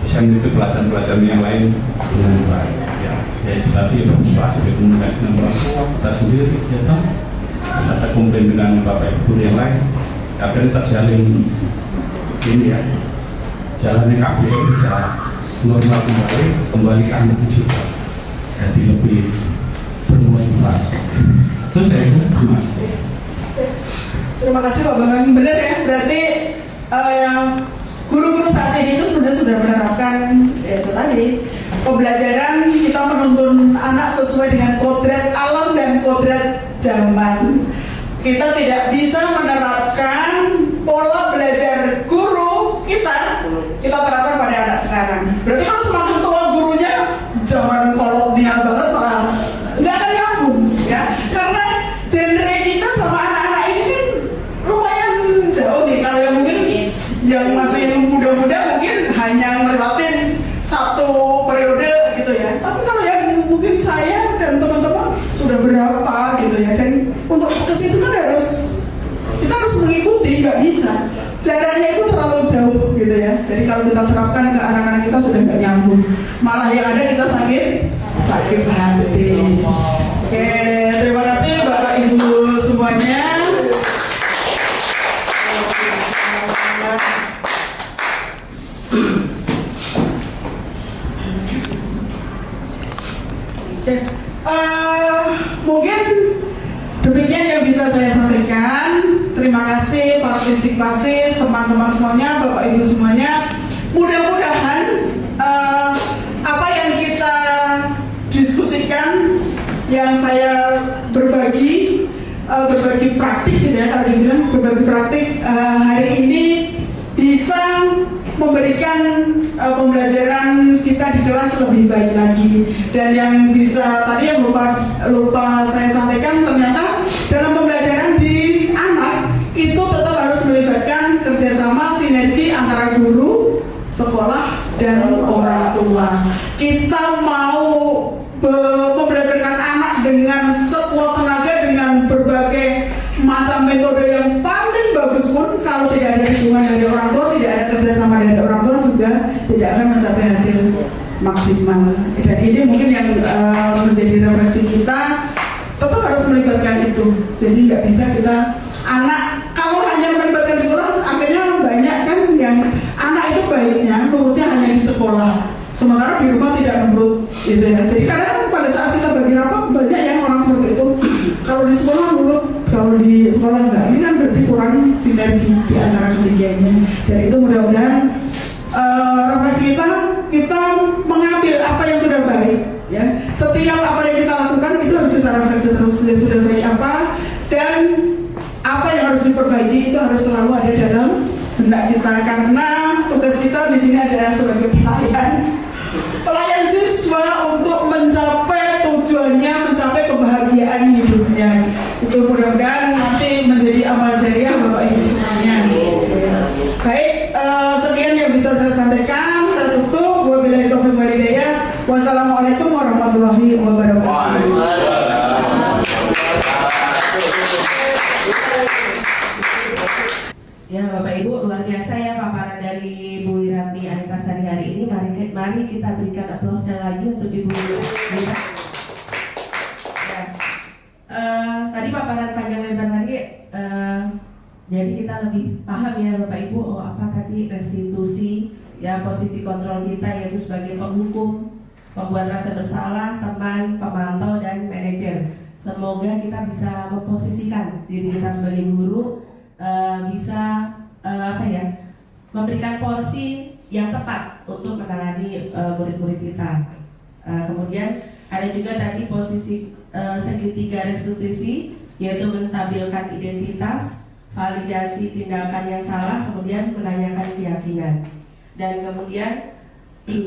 bisa mengikuti pelajaran-pelajaran yang lain dengan baik. Ya itu tadi persuasi, komunikasi dengan orang tua, kita sendiri, ya toh. Terus ada komplain dengan bapak ibu yang lain. Akhirnya terjalin ini ya, jalannya KBR bisa normal kembali ke anak juga. Jadi lebih bermotivasi. Itu saya Mas. Terima kasih Pak Bambang. Benar ya, berarti guru-guru saat ini itu sudah menerapkan ya itu tadi pembelajaran, kita menuntun anak sesuai dengan kodrat alam dan kodrat zaman. Kita tidak bisa menerapkan pola belajar guru kita terapkan pada anak sekarang. Berarti kalau semakin tua gurunya zaman kolonial banget malah nggak akan nyambung ya, karena genre kita sama anak-anak ini kan lumayan jauh nih. Kalau yang mungkin yang masih muda-muda mungkin hanya ngelewatin satu periode gitu ya, tapi kalau yang mungkin saya dan teman-teman sudah berapa gitu ya, dan untuk ke situ kan kita harus mengikuti, nggak bisa, jaraknya itu terlalu jauh gitu ya. Jadi kalau kita terapkan ke anak-anak kita sudah nggak nyambung, malah yang ada kita sakit hati. Oke, terima kasih Bapak Ibu semuanya. Oke, mungkin demikian yang bisa saya sampaikan. Terima kasih partisipasi teman-teman semuanya, Bapak Ibu semuanya. Mudah-mudahan apa yang kita diskusikan, yang saya berbagi praktik gitu ya, kalau dibilang berbagi praktik hari ini bisa memberikan pembelajaran kita di kelas lebih baik lagi. Dan yang bisa tadi yang lupa saya sampaikan, ternyata dalam pembelajaran di anak itu tetap harus melibatkan kerjasama sinergi antara guru, sekolah, dan orang tua. Kita mau membelajarkan anak dengan sekuat tenaga, dengan berbagai macam metode yang paling bagus pun, kalau tidak ada dukungan dari orang tua, tidak ada kerjasama dari orang tua, juga tidak akan mencapai hasil maksimal. Dan ini mungkin yang menjadi refleksi kita, tetap harus melibatkan itu. Jadi nggak bisa kita anak kalau hanya melibatkan sekolah, akhirnya banyak kan yang anak itu baiknya nurutnya hanya di sekolah, sementara di rumah tidak nurut gitu ya. Jadi kadang pada saat kita bagi rapat banyak yang orang seperti itu, kalau di sekolah nurut, kalau di sekolah enggak. Ini kan berarti kurang sinergi di antara ketiganya. Dan itu mudah-mudahan refleksi kita mengambil apa yang sudah baik ya. Setiap apa yang kita lakukan itu harus kita refleksi terus, sudah baik apa dan apa yang harus diperbaiki itu harus selalu ada dalam benak kita, karena tugas kita di sini adalah sebagai pelayan siswa untuk mencapai tujuannya, mencapai kebahagiaan hidupnya. Itu mudah-mudahan nanti menjadi amal jariah Bapak Ibu semuanya. Baik, sekian yang bisa saya sampaikan. Saya tutup. Wabillahi taufiq wal hidayah. Wassalamualaikum warahmatullahi wabarakatuh. Ya Bapak Ibu, luar biasa ya paparan dari Bu Wiratni Anitasari hari ini. Mari kita berikan aplaus sekali lagi untuk Ibu Wiratni. Ya. Tadi paparan panjang lebar tadi, jadi kita lebih paham ya Bapak Ibu, apa tadi restitusi, ya posisi kontrol kita yaitu sebagai penghukum, pembuat rasa bersalah, teman, pemantau, dan manajer. Semoga kita bisa memposisikan diri kita sebagai guru, bisa memberikan porsi yang tepat untuk menangani murid-murid kita. Kemudian ada juga tadi posisi segitiga restitusi, yaitu menstabilkan identitas, validasi tindakan yang salah, kemudian menanyakan keyakinan. Dan kemudian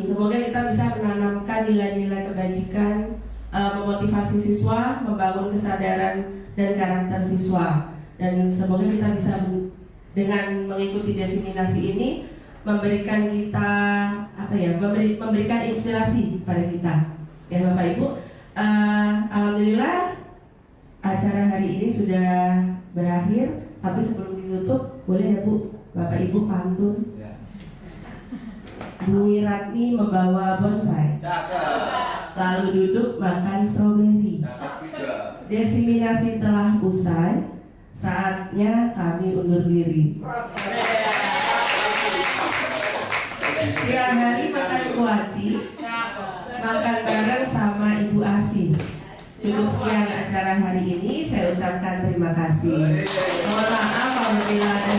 semoga kita bisa menanamkan nilai-nilai kebajikan, memotivasi siswa, membangun kesadaran dan karakter siswa. Dan semoga kita bisa dengan mengikuti diseminasi ini memberikan kita memberikan inspirasi pada kita. Ya Bapak Ibu, alhamdulillah acara hari ini sudah berakhir. Tapi sebelum ditutup, boleh ya Bu, Bapak Ibu pantun. Bu Wiratni membawa bonsai, lalu duduk makan stroberi. Diseminasi telah usai, saatnya kami undur diri. Setiap hari makan kuaci, makan bareng sama Ibu Asi. Cukup sekian acara hari ini, saya ucapkan terima kasih. Mohon maaf apabila ada